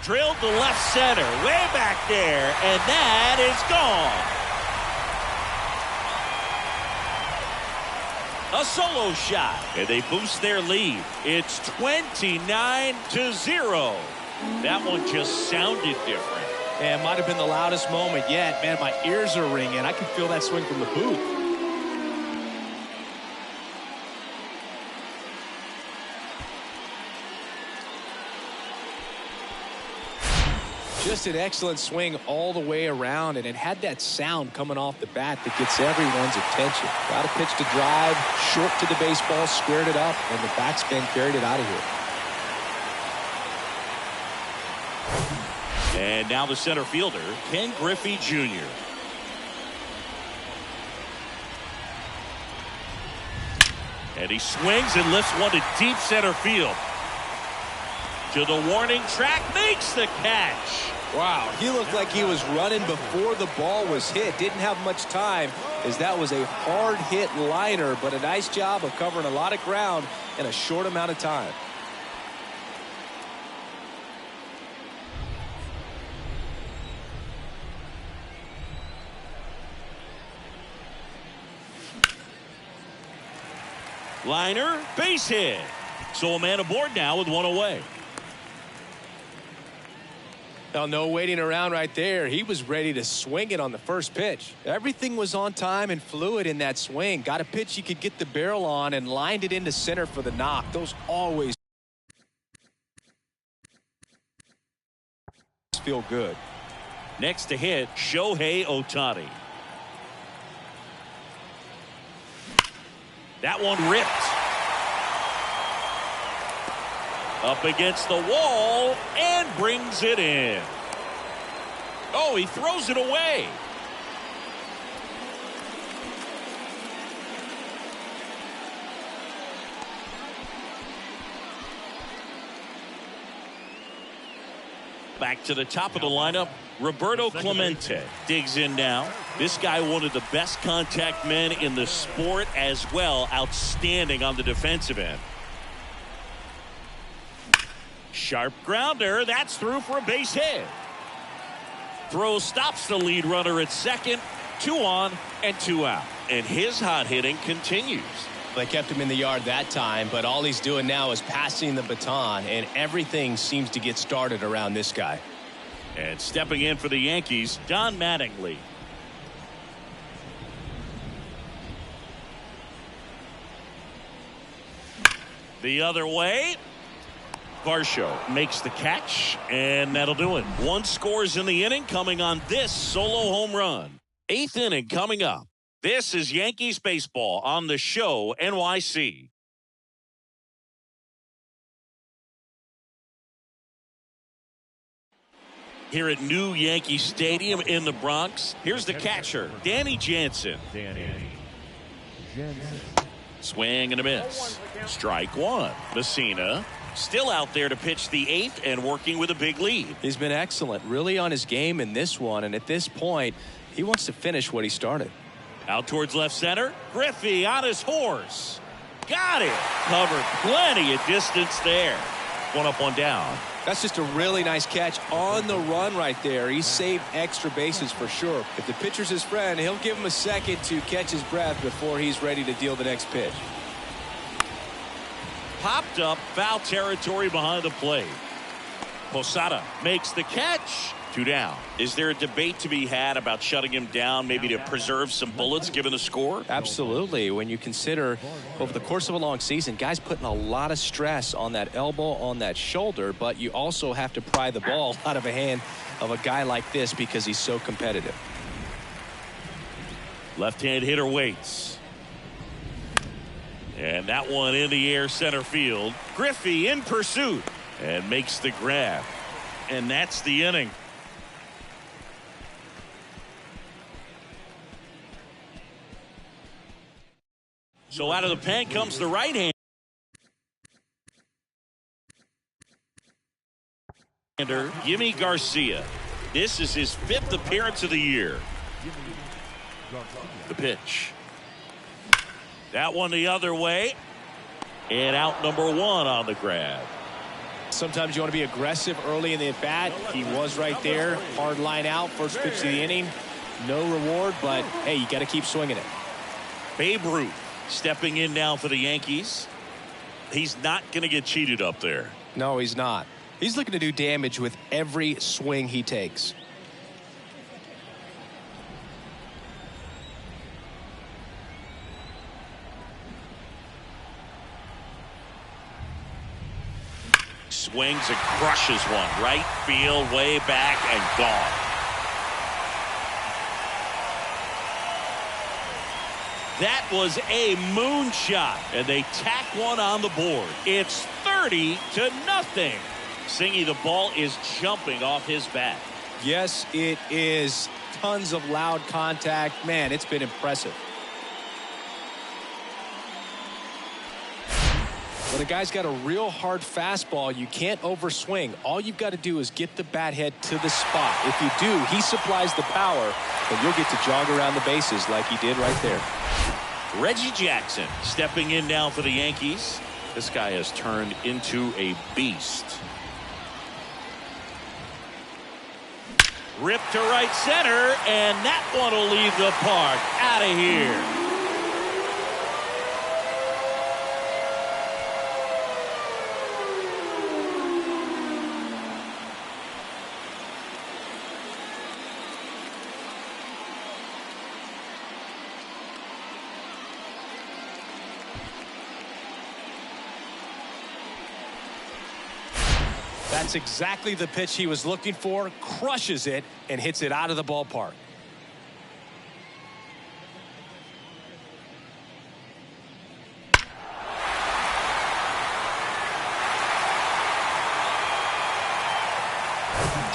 Drilled to left center, way back there, and that is gone. A solo shot, and they boost their lead. It's 29-0. That one just sounded different. And it might have been the loudest moment yet. Man, my ears are ringing. I can feel that swing from the booth. Just an excellent swing all the way around, and it had that sound coming off the bat that gets everyone's attention. Got a pitch to drive, short to the baseball, squared it up, and the backspin carried it out of here. And now the center fielder, Ken Griffey Jr. And he swings and lifts one to deep center field. To the warning track, makes the catch. Wow, he looked like he was running before the ball was hit. Didn't have much time, as that was a hard hit liner, but a nice job of covering a lot of ground in a short amount of time. Liner, base hit. So a man aboard now with one away. Now, no waiting around right there. He was ready to swing it on the first pitch. Everything was on time and fluid in that swing. Got a pitch he could get the barrel on and lined it into center for the knock. Those always feel good. Next to hit, Shohei Ohtani. That one ripped. Up against the wall and brings it in. Oh, he throws it away. Back to the top of the lineup, Roberto Clemente digs in now. This guy, one of the best contact men in the sport as well. Outstanding on the defensive end. Sharp grounder. That's through for a base hit. Throw stops the lead runner at second. 2 on and 2 out. And his hot hitting continues. They kept him in the yard that time, but all he's doing now is passing the baton, and everything seems to get started around this guy. And stepping in for the Yankees, Don Mattingly. The other way. Varsho makes the catch, and that'll do it. 1 scores in the inning, coming on this solo home run. 8th inning coming up. This is Yankees baseball on the Show NYC. Here at New Yankee Stadium in the Bronx, here's the catcher, Danny Jansen. Swing and a miss. Strike one. Messina still out there to pitch the 8th and working with a big lead. He's been excellent, really on his game in this one, and at this point, he wants to finish what he started. Out towards left center. Griffey on his horse. Got it. Covered plenty of distance there. One up, one down. That's just a really nice catch on the run right there. He saved extra bases for sure. If the pitcher's his friend, he'll give him a second to catch his breath before he's ready to deal the next pitch. Popped up, foul territory behind the plate. Posada makes the catch. 2 down. Is there a debate to be had about shutting him down, maybe to preserve some bullets given the score? Absolutely. When you consider over the course of a long season, guys putting a lot of stress on that elbow, on that shoulder, but you also have to pry the ball out of a hand of a guy like this because he's so competitive. Left-hand hitter waits. And that one in the air center field. Griffey in pursuit and makes the grab. And that's the inning. So out of the pen comes the right-hander. Jimmy Garcia. This is his 5th appearance of the year. The pitch. That one the other way. And out number 1 on the grab. Sometimes you want to be aggressive early in the at-bat. He was right there. Hard line out. First pitch of the inning. No reward, but, hey, you got to keep swinging it. Babe Ruth stepping in now for the Yankees. He's not going to get cheated up there. No, he's not. He's looking to do damage with every swing he takes. Swings and crushes one. Right field, way back, and gone. That was a moonshot, and they tack one on the board. It's 30-0. Singy, the ball is jumping off his bat. Yes, it is. Tons of loud contact. Man, it's been impressive. When a guy's got a real hard fastball, you can't overswing. All you've got to do is get the bat head to the spot. If you do, he supplies the power, and you'll get to jog around the bases like he did right there. Reggie Jackson stepping in now for the Yankees. This guy has turned into a beast. Ripped to right center, and that one will leave the park. Out of here. That's exactly the pitch he was looking for. Crushes it and hits it out of the ballpark.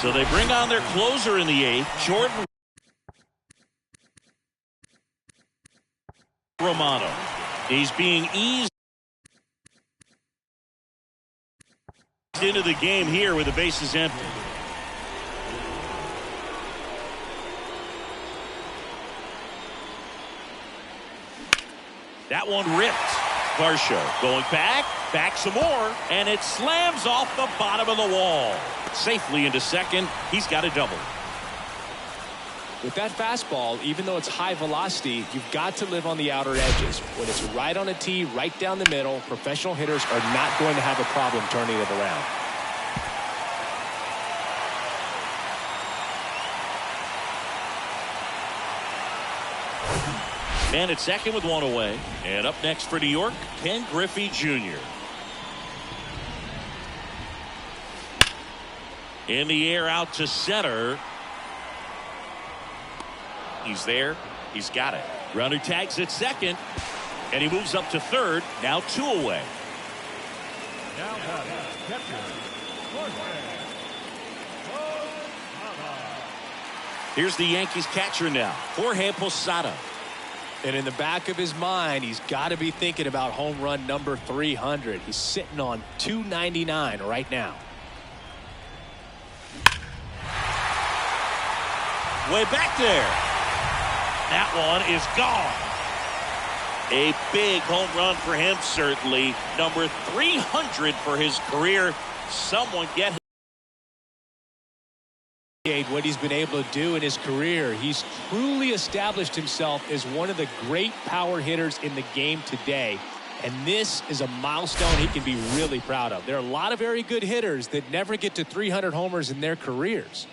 So they bring on their closer in the 8th, Jordan Romano. He's being eased into the game here with the bases empty. That one ripped. Varsho going back some more, and it slams off the bottom of the wall. Safely into second. He's got a double. With that fastball, even though it's high velocity, you've got to live on the outer edges. When it's right on a tee, right down the middle, professional hitters are not going to have a problem turning it around. Man at second with one away. And up next for New York, Ken Griffey Jr. In the air out to center. He's there. He's got it. Runner tags at second. And he moves up to third. Now 2 away. Now catcher, Here's the Yankees catcher now, Jorge Posada. And in the back of his mind, he's got to be thinking about home run number 300. He's sitting on 299 right now. Way back there. That one is gone. A big home run for him, certainly. Number 300 for his career. Someone get him. What he's been able to do in his career. He's truly established himself as one of the great power hitters in the game today. And this is a milestone he can be really proud of. There are a lot of very good hitters that never get to 300 homers in their careers.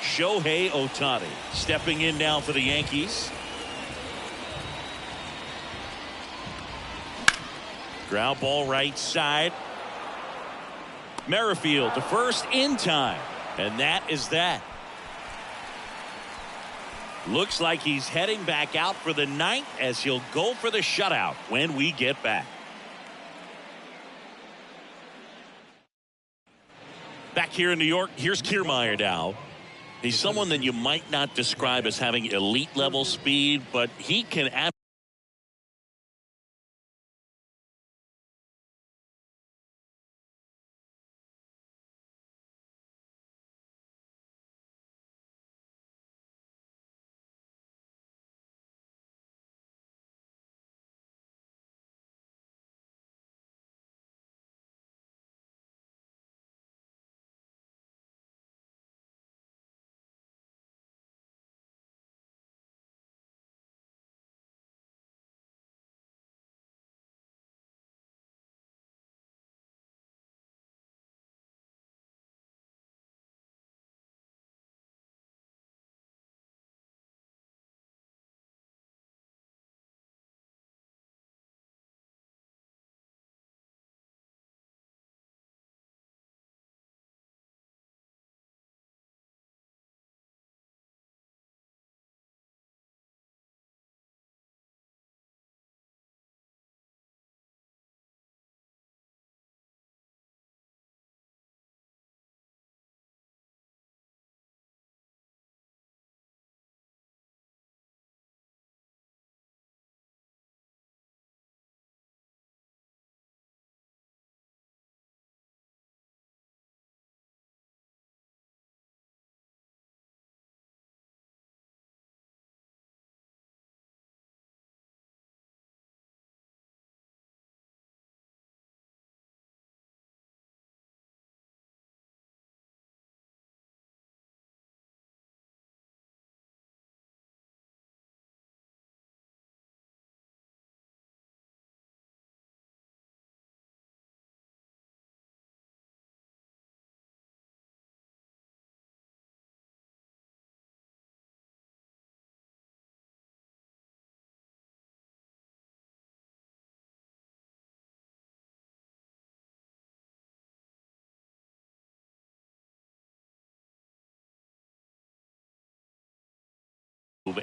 Shohei Ohtani stepping in now for the Yankees. Ground ball right side. Merrifield to first in time. And that is that. Looks like he's heading back out for the ninth as he'll go for the shutout when we get back. Back here in New York, here's Kiermaier now. He's someone that you might not describe as having elite level speed, but he can add.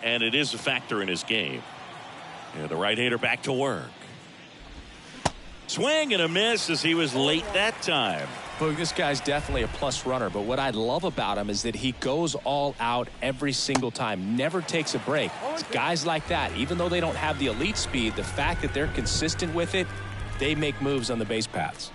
And it is a factor in his game. And the right-hander back to work. Swing and a miss as he was late that time. Boog, this guy's definitely a plus runner, but what I love about him is that he goes all out every single time, never takes a break. It's guys like that, even though they don't have the elite speed, the fact that they're consistent with it, they make moves on the base paths.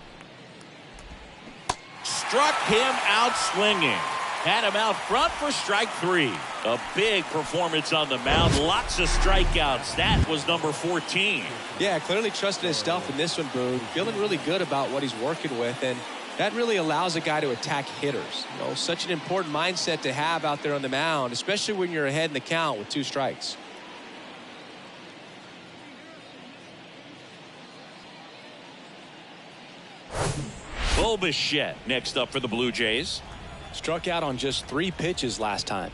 Struck him out swinging. Had him out front for strike three. A big performance on the mound. Lots of strikeouts. That was number 14. Yeah, clearly trusted his stuff in this one, Boog. Feeling really good about what he's working with, and that really allows a guy to attack hitters. You know, such an important mindset to have out there on the mound, especially when you're ahead in the count with 2 strikes. Bo Bichette next up for the Blue Jays. Struck out on just 3 pitches last time.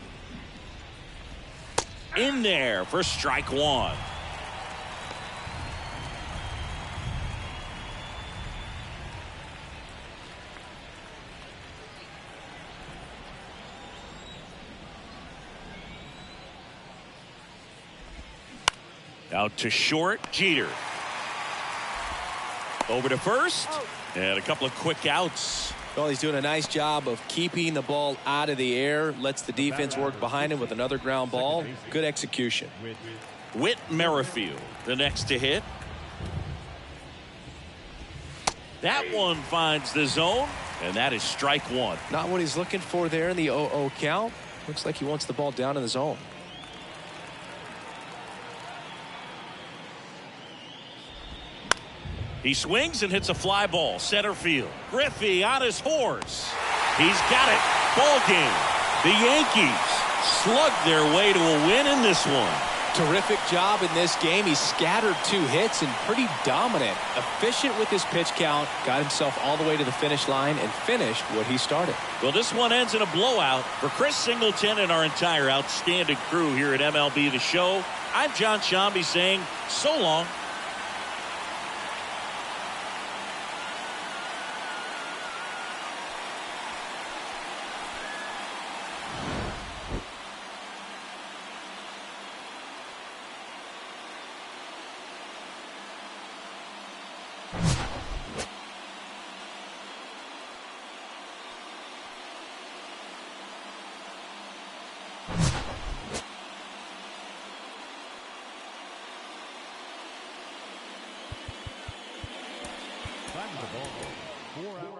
In there for strike 1. Out to short, Jeter. Over to first. And a couple of quick outs. Well, he's doing a nice job of keeping the ball out of the air. Lets the defense work behind him with another ground ball. Good execution. Whit Merrifield, the next to hit. That one finds the zone, and that is strike one. Not what he's looking for there in the 0-0 count. Looks like he wants the ball down in the zone. He swings and hits a fly ball, center field. Griffey on his horse. He's got it. Ball game. The Yankees slugged their way to a win in this one. Terrific job in this game. He scattered 2 hits and pretty dominant. Efficient with his pitch count. Got himself all the way to the finish line and finished what he started. Well, this one ends in a blowout. For Chris Singleton and our entire outstanding crew here at MLB The Show, I'm John Shambi saying so long. Time of the ball. 4 out.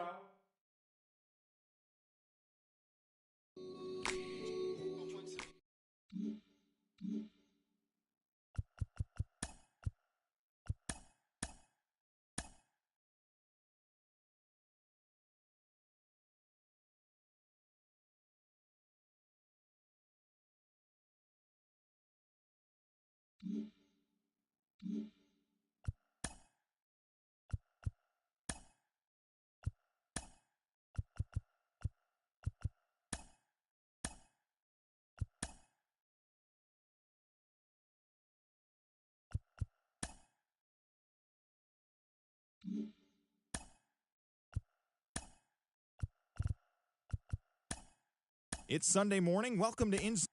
It's Sunday morning. Welcome to Inside.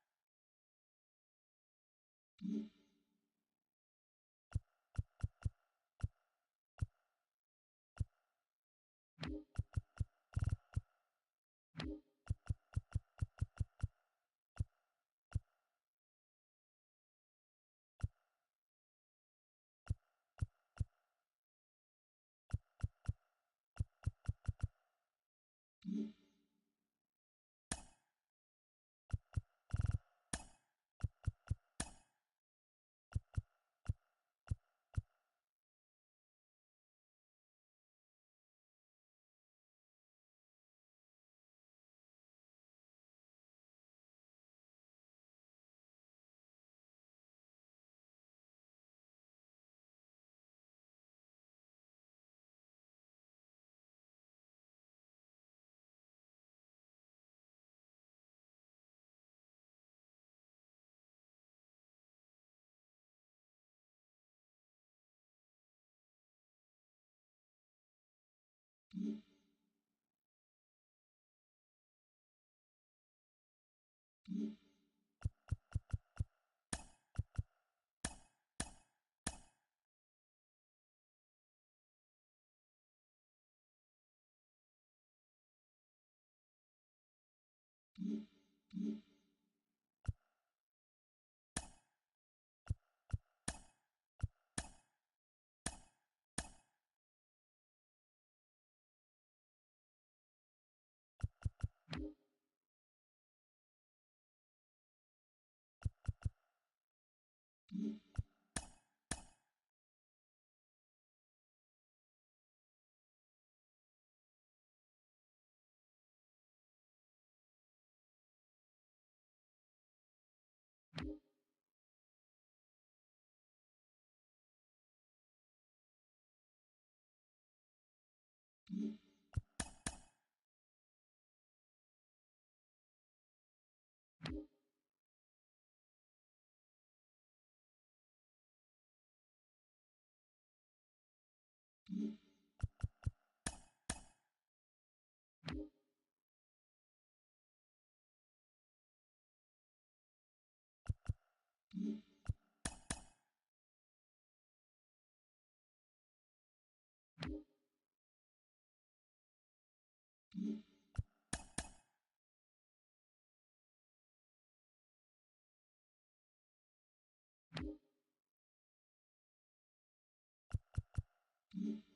Mm-hmm.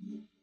Mm-hmm.